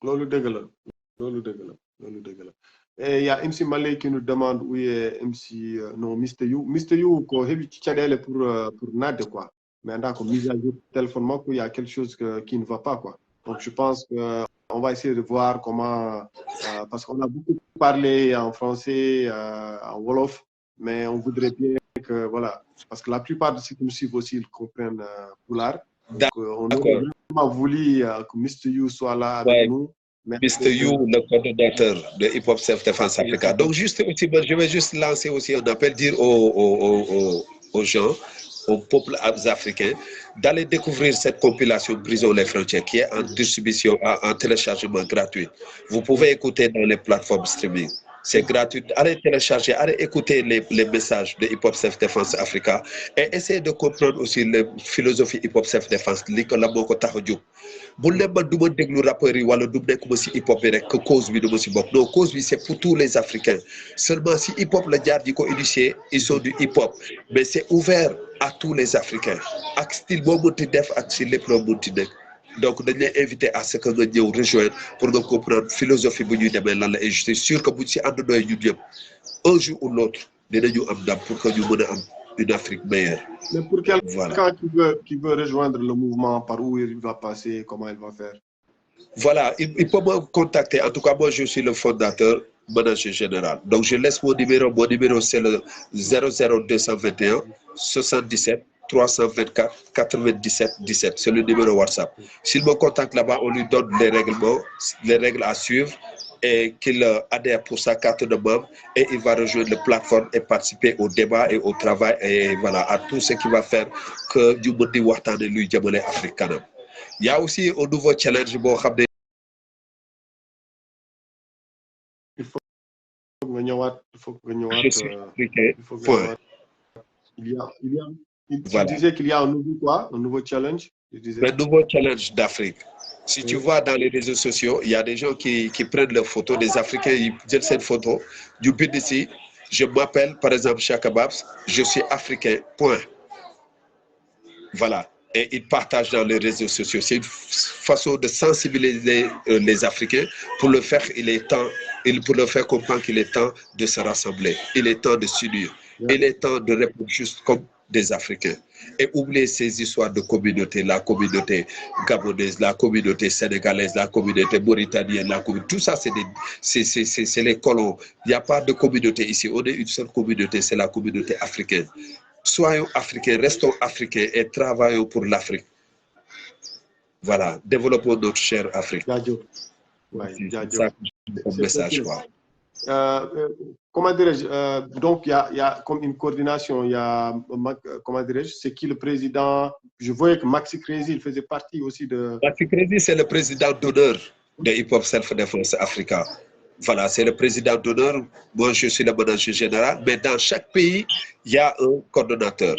loolu dëgg la loolu dëgg la et il y a MC Malay qui nous demande où est MC non Mr You ko hebi ci caɗele pour nadde quoi mais anda ko mise à jour téléphone makko il y a quelque chose qui ne va pas quoi. Donc, je pense qu'on va essayer de voir comment, parce qu'on a beaucoup parlé en français, en Wolof, mais on voudrait bien que, voilà, parce que la plupart de ceux qui nous suivent aussi, ils comprennent Poulard. Donc, on aurait vraiment voulu que Mr. You soit là avec nous. Mr. You, le coordonnateur de Hip Hop Self Defense Africa. Donc, juste aussi, je vais juste lancer aussi un appel, dire aux gens, aux peuples africains, d'aller découvrir cette compilation Brisons les frontières qui est en distribution, en téléchargement gratuit. Vous pouvez écouter dans les plateformes streaming. C'est gratuit. Allez télécharger, allez écouter les messages de Hip Hop Self Defense Africa et essayez de comprendre aussi la philosophie Hip Hop Self Defense. Li ko la moko tax a jóg. Bu leen man du ma déglu rappeurs yi wala du nekkuma si hip hop bi rek que cause bi du ma si bokk. Non, cause bi c'est pour tous les Africains. Seulement si hip hop la jaar di ko initier, ils sont du hip hop. Mais c'est ouvert à tous les Africains. Ak style boo mënti def ak si lépp loo mënti nekk. Donc, nous les inviter à ce que nous rejoignent pour nous comprendre la philosophie de nous. Et je suis sûr que si un jour ou l'autre, nous avons pour que nous ayons une Afrique meilleure. Mais pour quelqu'un qui veut rejoindre le mouvement, par où il va passer, comment il va faire? Voilà, il peut me contacter. En tout cas, moi, je suis le fondateur, manager général. Donc, je laisse mon numéro. Mon numéro, c'est le 00221 77 324 97 17. C'est le numéro WhatsApp. S'il me contacte là-bas, on lui donne les règles à suivre et qu'il adhère pour sa carte de membre et il va rejoindre la plateforme et participer au débat et au travail et voilà, à tout ce qui va faire que du monde waxtane luy jëmale Afrique kanam. Il y a aussi un nouveau challenge bo xamné il faut que ñëwaat je suis africain. Tu disais qu'il y a un nouveau quoi? Un nouveau challenge? Un nouveau challenge d'Afrique. Si tu vois dans les réseaux sociaux, il y a des gens qui prennent leurs photos, des Africains, ils prennent cette photo. Du but ici, je m'appelle par exemple Chaka Babs, je suis africain, point. Voilà. Et ils partagent dans les réseaux sociaux. C'est une façon de sensibiliser les Africains pour le faire, pour leur faire comprendre qu'il est temps de se rassembler. Il est temps de s'unir. Il est temps de répondre juste comme des Africains et oublier ces histoires de communauté, la communauté gabonaise, la communauté sénégalaise, la communauté mauritanienne, tout ça c'est les colons. Il n'y a pas de communauté ici, on est une seule communauté, c'est la communauté africaine. Soyons africains, restons africains et travaillons pour l'Afrique. Voilà, développons notre chère Afrique. C'est ça le message, quoi. Comment dirais-je, donc il y a comme une coordination, il y a, comment dirais-je, c'est qui le président? Je voyais que Maxi Crazy, il faisait partie aussi de... Maxi Crazy, c'est le président d'honneur de Hip Hop Self Defense Africa. Voilà, c'est le président d'honneur. Moi, je suis le manager général, mais dans chaque pays, il y a un coordonnateur.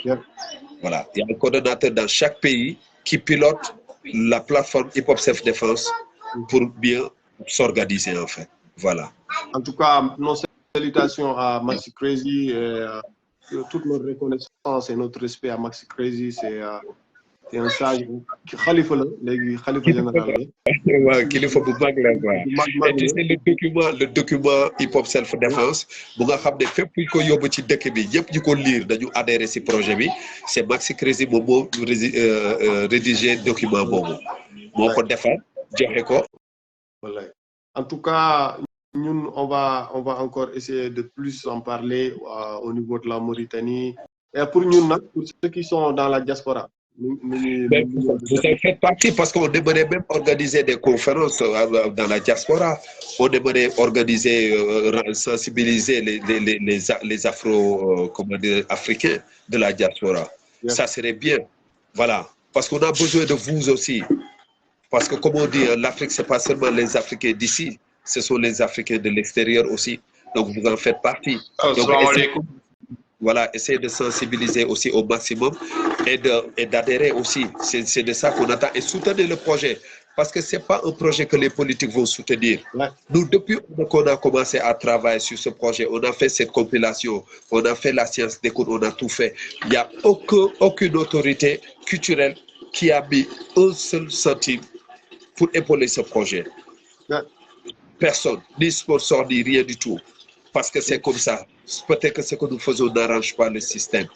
Voilà, il y a un coordonnateur dans chaque pays qui pilote la plateforme Hip Hop Self Defense pour bien s'organiser, en fait. Voilà. En tout cas, nos salutations à Maxi Crazy et toute notre reconnaissance et notre respect à Maxi Crazy. C'est un sage Khalifa général. Ouais, Khalifa bu mag la quoi. Et tu sais le document Hip Hop Self Defense bu nga xam ne fépp fu ñu ko yóbbu ci dëkk bi yëpp ñu ko lire dañu adhéré ci projet bi c'est Maxi Crazy moom moo rédigé document boobu moo ko defar joxe ko. Voilà. En tout cas, nous, on va encore essayer de plus en parler au niveau de la Mauritanie. Et pour nous, pour ceux qui sont dans la diaspora. Vous en faites partie parce qu'on aimerait même organiser des conférences dans la diaspora. On aimerait organiser, sensibiliser les Afro-Africains de la diaspora. Ça serait bien. Voilà. Parce qu'on a besoin de vous aussi. Parce que comme on dit, l'Afrique, ce n'est pas seulement les Africains d'ici, ce sont les Africains de l'extérieur aussi. Donc vous en faites partie. Donc, voilà, essayer de sensibiliser aussi au maximum et d'adhérer aussi. C'est de ça qu'on attend. Et soutenir le projet. Parce que ce n'est pas un projet que les politiques vont soutenir. Ouais. Nous, depuis qu'on a commencé à travailler sur ce projet, on a fait cette compilation, on a fait la science d'écoute, on a tout fait. Il n'y a aucune autorité culturelle qui a mis un seul centime pour épauler ce projet. Ouais. Personne, ni sponsor, ni rien du tout. Parce que c'est comme ça. Peut-être que ce que nous faisons n'arrange pas le système.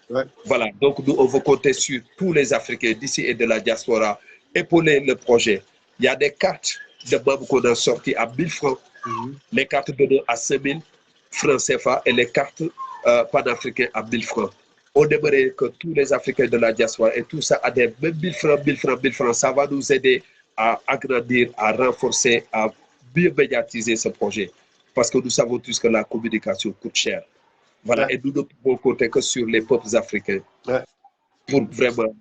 Ouais. Voilà, donc nous, on veut compter sur tous les Africains d'ici et de la diaspora, épauler le projet. Il y a des cartes de membres qu'on a sorties à 1000 francs, les cartes données à 5000 francs CFA et les cartes panafricaines à 1000 francs. On aimerait que tous les Africains de la diaspora et tout ça adhèrent, même 1000 francs, 1000 francs, 1000 francs, ça va nous aider à agrandir, à renforcer, à bien médiatiser ce projet. Parce que nous savons tous que la communication coûte cher. Voilà, Ouais. et nous ne pouvons compter que sur les peuples africains Ouais. pour vraiment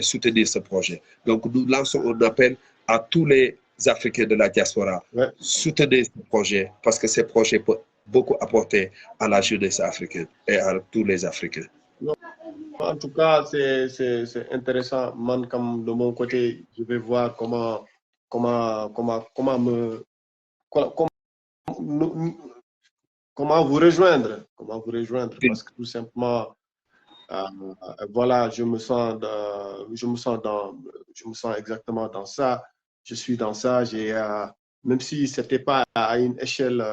soutenir ce projet. Donc nous lançons un appel à tous les Africains de la diaspora. Ouais. Soutenez ce projet parce que ce projet peut beaucoup apporter à la jeunesse africaine et à tous les Africains. En tout cas, c'est intéressant. Man, comme de mon côté, je vais voir comment vous rejoindre. Parce que tout simplement, voilà, je me sens exactement dans ça. Je suis dans ça. Même si c'était pas à une échelle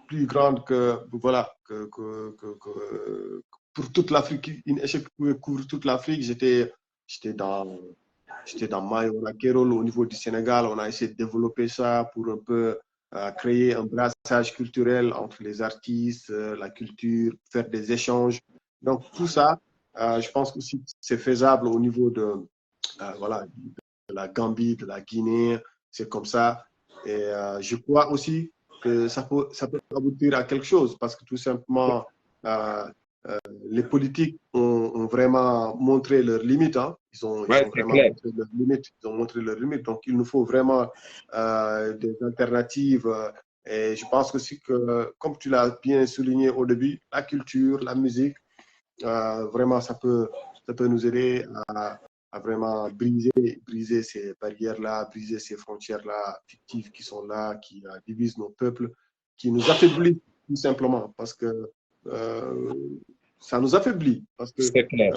plus grande que voilà pour toute l'Afrique, une échelle qui pouvait couvrir toute l'Afrique, j'étais dans Mayora Kérol au niveau du Sénégal. On a essayé de développer ça pour un peu créer un brassage culturel entre les artistes, la culture, faire des échanges. Donc tout ça, je pense que c'est faisable au niveau de la Gambie, de la Guinée. C'est comme ça. Et je crois aussi que ça peut aboutir à quelque chose parce que tout simplement, les politiques ont vraiment montré leurs limites. Hein. Ils ont vraiment montré leurs limites. Donc, il nous faut vraiment des alternatives. Et je pense aussi que, comme tu l'as bien souligné au début, la culture, la musique, vraiment, ça peut nous aider à vraiment briser ces barrières-là, briser ces frontières-là fictives qui sont là, qui divisent nos peuples, qui nous affaiblissent tout simplement parce que ça nous affaiblit. Parce que, c'est clair.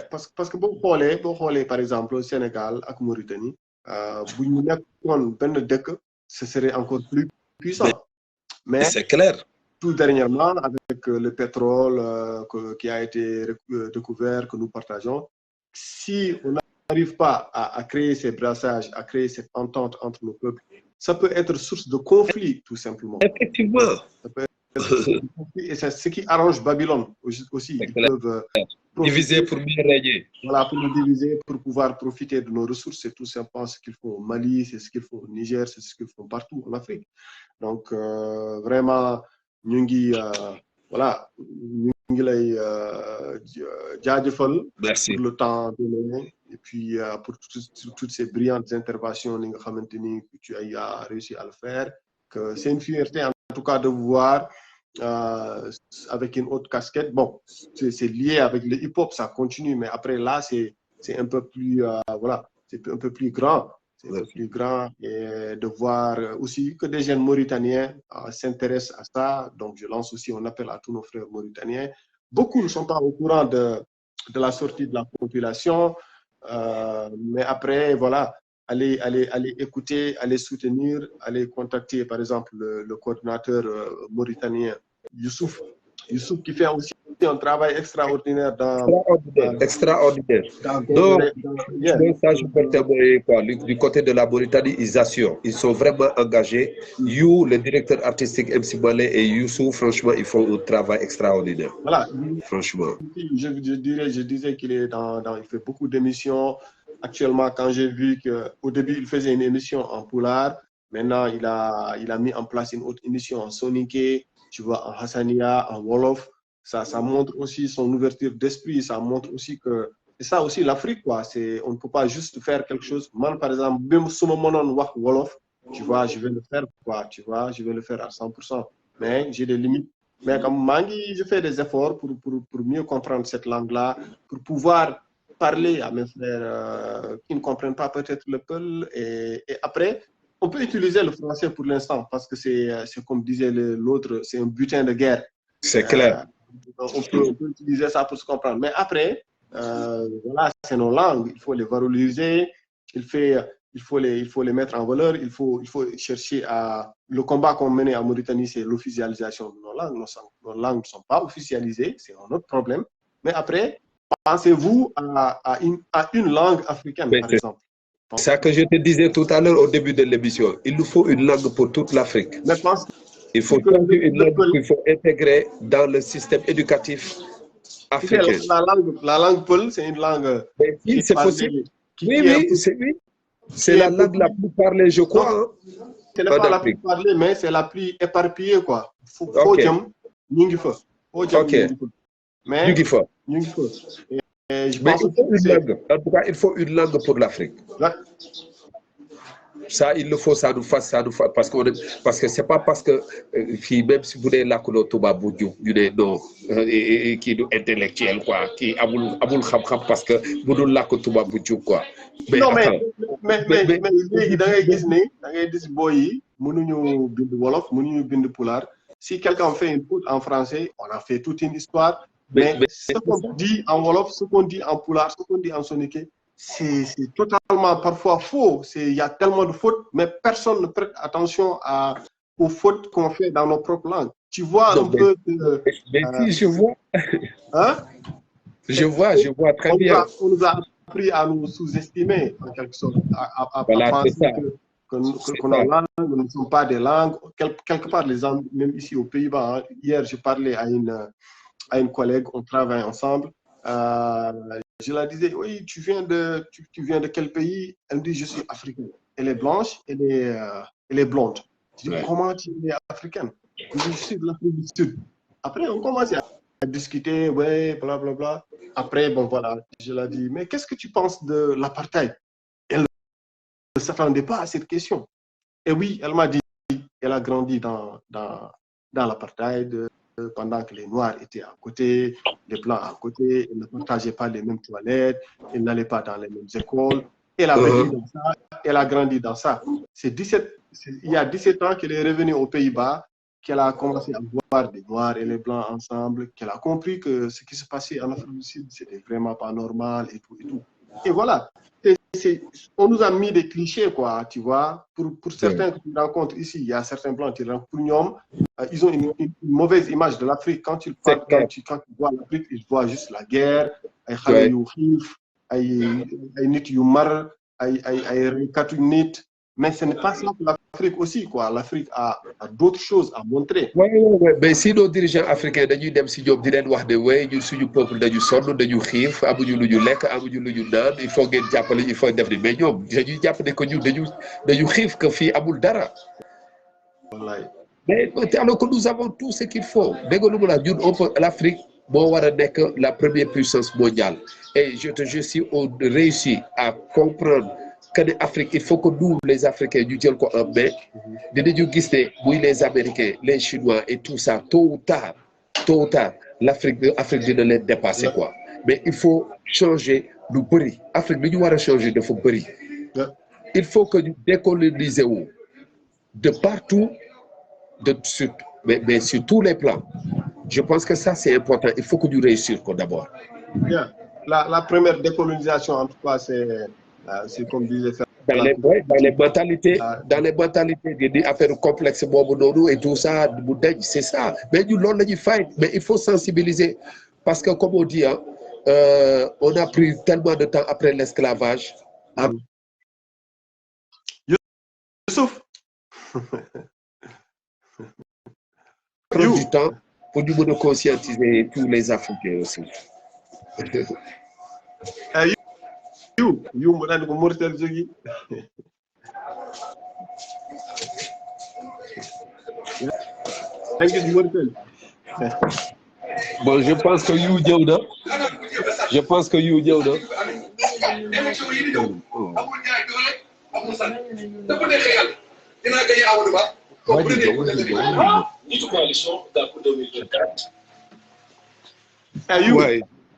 parce que boo xoolee par exemple au Sénégal ak Mauritanie, bu ñu nekkoon benn dëkk, ce serait encore plus puissant. Mais c'est clair. Tout dernièrement, avec le pétrole qui a été découvert, que nous partageons, si on n'arrive pas à créer ces brassages, à créer cette entente entre nos peuples, ça peut être source de conflit, tout simplement. Effectivement. Ça peut être source de conflit, et c'est ce qui arrange Babylone aussi. Ils peuvent diviser pour mieux régner. Voilà, pour nous diviser, pour pouvoir profiter de nos ressources. C'est tout simplement ce qu'ils font au Mali, c'est ce qu'ils font au Niger, c'est ce qu'ils font partout en Afrique. Donc, vraiment, ñu ngi voilà, ñu ngi lay jaajëfal Merci. pour le temps donné et puis pour toutes ces brillantes interventions ni nga xamante ni que tu as réussi à le faire. Que c'est une fierté en tout cas de vous voir avec une autre casquette. Bon, c'est lié avec le hip-hop, ça continue, mais après là, c'est un peu plus voilà, c'est un peu plus grand. C'est un peu plus grand et de voir aussi que des jeunes Mauritaniens s'intéressent à ça. Donc, je lance aussi un appel à tous nos frères mauritaniens. Beaucoup ne sont pas au courant de la sortie de la population, mais après, voilà, allez écouter, allez soutenir, allez contacter, par exemple, le coordinateur mauritanien, Youssouf, qui fait aussi un travail extraordinaire extraordinaire. Donc, ça, je peux témoigner quoi, du côté de la Mauritanie, ils assurent. Ils sont vraiment engagés. You, le directeur artistique MC Malé et Youssouf, franchement, ils font un travail extraordinaire. Voilà. Franchement. Je disais qu'il est il fait beaucoup d'émissions. Actuellement, quand j'ai vu qu'au début, il faisait une émission en Poulard, maintenant, il a mis en place une autre émission en Soninké, tu vois, en Hassania, en Wolof. Ça montre aussi son ouverture d'esprit, ça montre aussi que ça aussi l'Afrique, quoi. On ne peut pas juste faire quelque chose. Moi, par exemple, même si mon Wolof, tu vois, je vais le faire, quoi. Tu vois, je vais le faire à 100%. Mais j'ai des limites. Mais comme Mangi, je fais des efforts pour mieux comprendre cette langue-là, pour pouvoir parler à mes frères qui ne comprennent pas peut-être le peul. Et après, on peut utiliser le français pour l'instant parce que c'est comme disait l'autre, c'est un butin de guerre. C'est clair. On peut utiliser ça pour se comprendre. Mais après, voilà, c'est nos langues. Il faut les valoriser. Il faut les mettre en valeur. Il faut chercher à... Le combat qu'on menait en Mauritanie, c'est l'officialisation de nos langues. Nos langues ne sont pas officialisées. C'est un autre problème. Mais après, pensez-vous à une langue africaine, par exemple. C'est ça que je te disais tout à l'heure au début de l'émission. Il nous faut une langue pour toute l'Afrique. Il faut une langue qu'il faut intégrer dans le système éducatif africain. La langue Peul, c'est une langue... Oui, c'est possible. Oui, c'est la langue la plus parlée, je crois. Hein, ce n'est pas la plus parlée, mais c'est la plus éparpillée, quoi. Ok. Mais je pense en tout cas, il faut une langue pour l'Afrique. Ça, il le faut, ça nous fasse, parce que c'est pas parce que même si vous êtes là que nous sommes non, qui est intellectuel, quoi, qui amul kham parce que vous êtes là que nous sommes quoi. Non, mais da ngay gis boy yi mënuñu bind wolof, mënuñu bind pulaar. Si quelqu'un fait une faute en français, on a fait toute une histoire. Mais ce qu'on dit en wolof, ce qu'on dit en pulaar, ce qu'on dit en soninké, c'est totalement parfois faux. Il y a tellement de fautes, mais personne ne prête attention aux fautes qu'on fait dans nos propres langues. Tu vois un peu... Mais si, je vois. Hein? Je vois très bien. On nous a appris à nous sous-estimer, en quelque sorte, à penser que nos langues ne sont pas des langues. Quelque part, même ici aux Pays-Bas, hein, hier, je parlais à une collègue, on travaille ensemble. Je la disais, oui, tu viens de quel pays? Elle me dit, je suis africaine. Elle est blanche, elle est blonde. Je dis, comment tu es africaine? Elle me dit, je suis de l'Afrique du Sud. Après, on commence à discuter, ouais, blablabla. Après, bon, voilà, je la dis, mais qu'est-ce que tu penses de l'apartheid? Elle ne s'attendait pas à cette question. Et oui, elle m'a dit, elle a grandi dans l'apartheid, pendant que les Noirs étaient à côté, les Blancs à côté, ils ne partageaient pas les mêmes toilettes, ils n'allaient pas dans les mêmes écoles. Elle a vécu dans ça, elle a grandi dans ça. Il y a 17 ans qu'elle est revenue aux Pays-Bas, qu'elle a commencé à voir les Noirs et les Blancs ensemble, qu'elle a compris que ce qui se passait en Afrique du Sud, c'était vraiment pas normal et tout et tout. Et voilà. On nous a mis des clichés, quoi, tu vois. Pour certains que tu rencontres ici, il y a certains blancs qui rencontrent pour nous, ils ont une mauvaise image de l'Afrique. Quand tu vois l'Afrique, ils voient juste la guerre, mais ce n'est pas ça pour l'Afrique aussi, quoi. L'Afrique a d'autres choses à montrer. Oui, mais si nos dirigeants africains, dañuy dem si ñoom di leen wax de way ñun suñu peuple dañu sonn dañu xiif amuñu lu ñu lekk amuñu lu ñu naan il faut ngeen jàppale il faut def ni mais ñoom dañuy jàpp ne que ñun dañu xiif que fii amul dara. Mais alors que nous avons tout ce qu'il faut. Dégg nga lu mu la ñun l'Afrique moo war a nekk la première puissance mondiale et je te jure si on réussit à comprendre que l'Afrique, il faut que nous, les Africains, nous disions en main. Nous disons oui, les Américains, les Chinois et tout ça, tôt ou tard, l'Afrique de les dépasser, quoi. Mais il faut changer le bruit. L'Afrique, nous devons changer de bruit. Il faut que nous décolonisions de partout, mais sur tous les plans. Je pense que ça, c'est important. Il faut que nous réussissions d'abord. Bien. La première décolonisation, en tout cas, c'est comme disait dans les mentalités des affaires complexes et tout ça, c'est ça. Mais nous, mais il faut sensibiliser. Parce que, comme on dit, hein, on a pris tellement de temps après l'esclavage. Youssouf. Du temps pour nous conscientiser tous les Africains aussi. You mo daan ko mortel jogi bon je pense que you ñëw na Je pense que you ñëw na. élection yi di ñëw amul ñaay doole amul sant dafa neexee yàlla dinaa gagné Amadou Ba comme premier ministre nitu coalition pour 2024. You.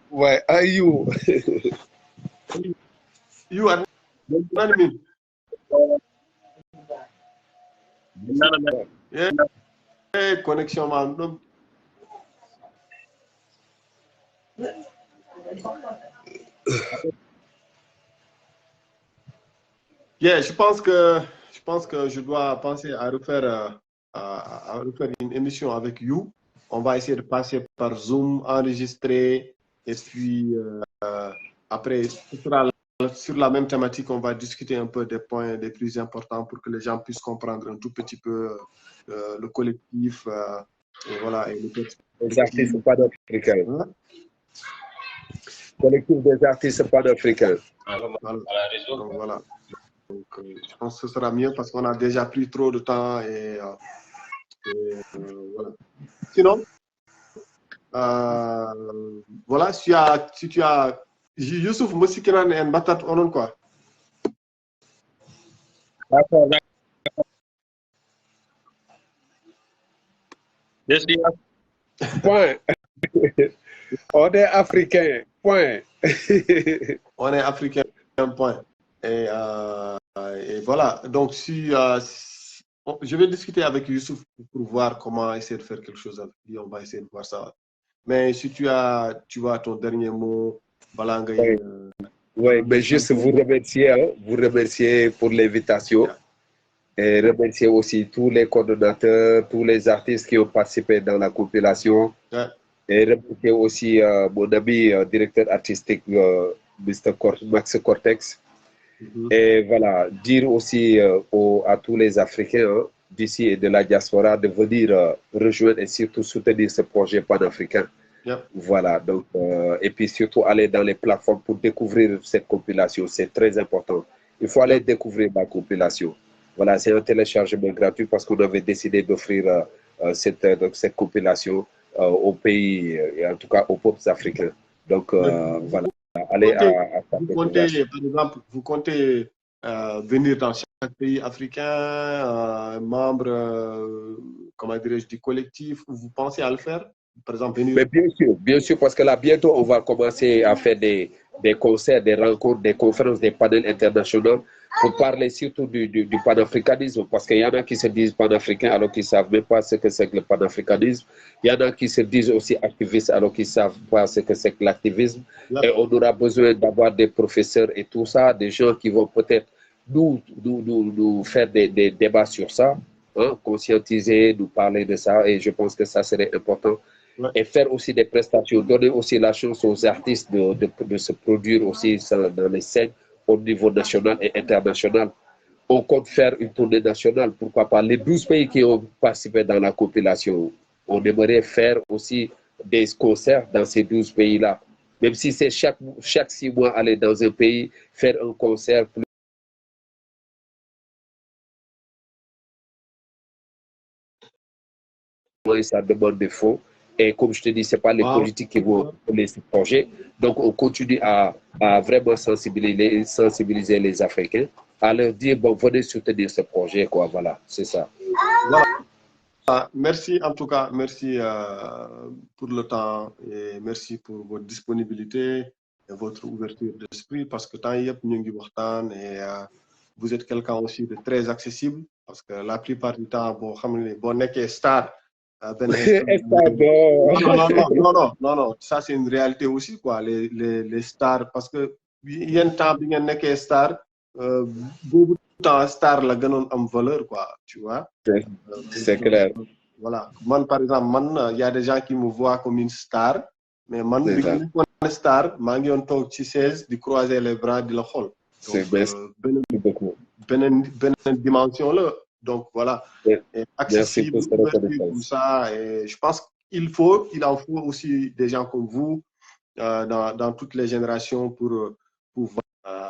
Ouais, you. You are not me. Yeah. Hey, connexion, man. Yeah, je pense que je dois penser à refaire, à refaire une émission avec You. On va essayer de passer par Zoom, enregistrer, et puis après, ce sera sur la même thématique, on va discuter un peu des points les plus importants pour que les gens puissent comprendre un tout petit peu le collectif. Et voilà, et les artistes panafricains. Hein? Collectif des artistes panafricains. Voilà. Donc, voilà. Donc, je pense que ce sera mieux parce qu'on a déjà pris trop de temps et voilà. Sinon, voilà, si tu as Youssouf, moi aussi, qui en a un batat, on quoi? D'accord. Point. On est africain. Point. On est africain, point. Et voilà. Donc, je vais discuter avec Youssouf pour voir comment essayer de faire quelque chose avec lui. On va essayer de voir ça. Mais si tu as ton dernier mot, Balanga. Oui, mais juste vous remercier pour l'invitation et remercier aussi tous les coordonnateurs, tous les artistes qui ont participé dans la compilation. Yeah. Et remercier aussi mon ami directeur artistique, Max Cortex. Et voilà, dire aussi à tous les Africains d'ici et de la diaspora de venir rejoindre et surtout soutenir ce projet panafricain. Yep. Voilà, donc, et puis surtout aller dans les plateformes pour découvrir cette compilation, c'est très important. Il faut aller découvrir la compilation. Voilà, c'est un téléchargement gratuit parce qu'on avait décidé d'offrir cette compilation au pays, et en tout cas aux peuples africains. Donc, voilà, allez vous comptez venir dans chaque pays africain, membre, comment dirais-je, du collectif, vous pensez à le faire? Par exemple, venir... Mais bien sûr, parce que là, bientôt, on va commencer à faire des concerts, des rencontres, des conférences, des panels internationaux pour parler surtout du panafricanisme. Parce qu'il y en a qui se disent panafricains alors qu'ils ne savent même pas ce que c'est que le panafricanisme. Il y en a qui se disent aussi activistes alors qu'ils ne savent pas ce que c'est que l'activisme. Et on aura besoin d'avoir des professeurs et tout ça, des gens qui vont peut-être nous faire des débats sur ça, hein, conscientiser, nous parler de ça. Et je pense que ça serait important. Et faire aussi des prestations, donner aussi la chance aux artistes de se produire aussi dans les scènes au niveau national et international. On compte faire une tournée nationale, pourquoi pas. Les 12 pays qui ont participé dans la compilation, on aimerait faire aussi des concerts dans ces 12 pays-là. Même si c'est chaque 6 mois aller dans un pays, faire un concert plus. Ça demande des fonds. Et comme je te dis, ce n'est pas les politiques qui vont donner ce projet. Donc, on continue à vraiment sensibiliser les Africains, à leur dire, bon, venez soutenir ce projet, quoi. Voilà, c'est ça. Voilà. Merci, en tout cas, merci pour le temps et merci pour votre disponibilité et votre ouverture d'esprit parce que tant y a et vous êtes quelqu'un aussi de très accessible parce que la plupart du temps, bon, star. Non, ça c'est une réalité aussi, quoi. Les stars, parce que il y a un temps où il y a star, beaucoup de temps, star la gagne en valeur, quoi, tu vois. C'est clair. Voilà. Moi, par exemple, il y a des gens qui me voient comme une star, mais moi, je suis une star, je suis en 16 de croiser les bras de la hall. C'est une dimension là. Donc voilà, accessible, tout ça. Et je pense qu'il en faut aussi des gens comme vous dans toutes les générations pour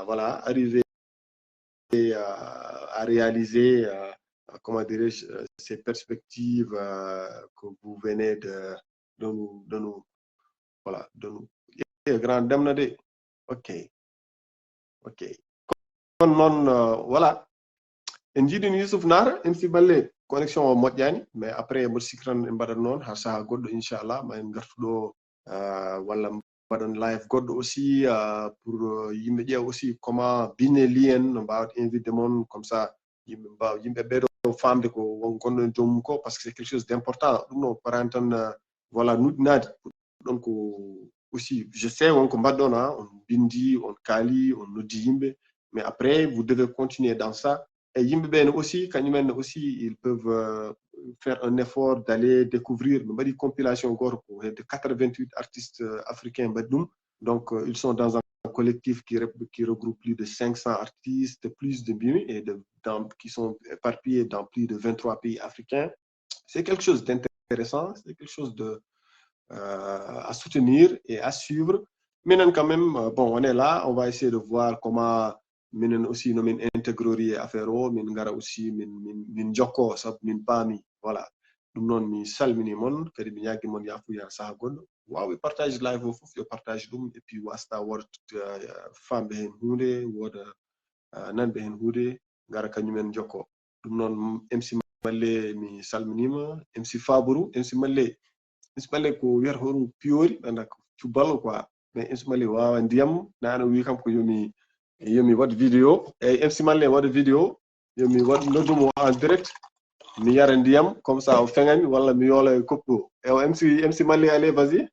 voilà, arriver à réaliser, comment dirais-je, ces perspectives que vous venez de nous grand dem na de ok kon noon voilà en jiiɗini Youssouf Nara MC Balle connexion o moƴƴani mais après mboɗo sikki tan en mbaɗat noon ha saaha goɗɗo inchallah ma en gartuɗo walla mbaɗon live goɗɗo aussi pour yimɓe ƴeewa aussi comment bineli en no mbawat invité moon comme ça yimɓe ɓeeɗo famde ko won gonɗo e joomum ko par ce que c'est quelque chose d'important ɗum noon parani tan voilà nuɗɗinade ɗon ko aussi je sais wonko mbaɗɗon on bindi on kaali on noddi yimɓe mais après vous devez continuer dans ça et yimɓe ɓene aussi kañumen aussi ils peuvent faire un effort d'aller découvrir ɓe mbaɗi compilation goto ko de 88 artistes africains mbaɗi ɗum donc ils sont dans un collectif qui regroupe plus de 500 artistes plus de mbimi et qui sont éparpillés dans plus de 23 pays africains c'est quelque chose d'intéressant c'est quelque chose de à soutenir et à suivre maintenant quand même bon on est là on va essayer de voir comment minen aussi no min intégrori affaire o min ngara aussi min jokko sabu min paami voilà ɗum noon mi salmini mon kadi mi ñaagui mon yafuya saha goɗɗo wawi partage live o fof yo partage ɗum et puis wasta woda famɓe hen hunde woda nanɓe hen hunde ngara kañumen jokko ɗum noon MC Malle mi salminima MC Fabourou MC Malle ko wiyata hoɗum piyori anda ko cubbalo quoi mais MC Malle wawa ndiyam nano wi kam ko yomi waɗ vidéo eyyi MC Malle waɗa vidéo yomi waɗ noddumo en direct mi yara ndiyam comme ça o feŋami walla mi yoola e koppo o MC Malle allez vas-y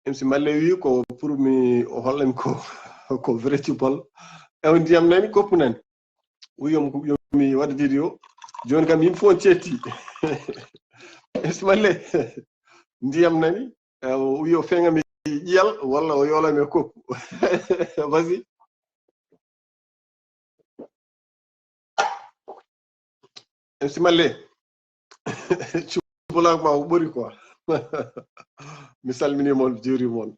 MC Malle wi ko pour mi o hollami ko vrai cubbal ew ndiyam nani koppu nani wi yomi waɗa vidéo joni kam yimɓe fof on cetti MC Malle ndiyam nani wi o feŋami ƴiyal walla o yoolami e koppu vas-y MC Malle cubbalago ma ko ɓori quoi mi salmini moon juuri moon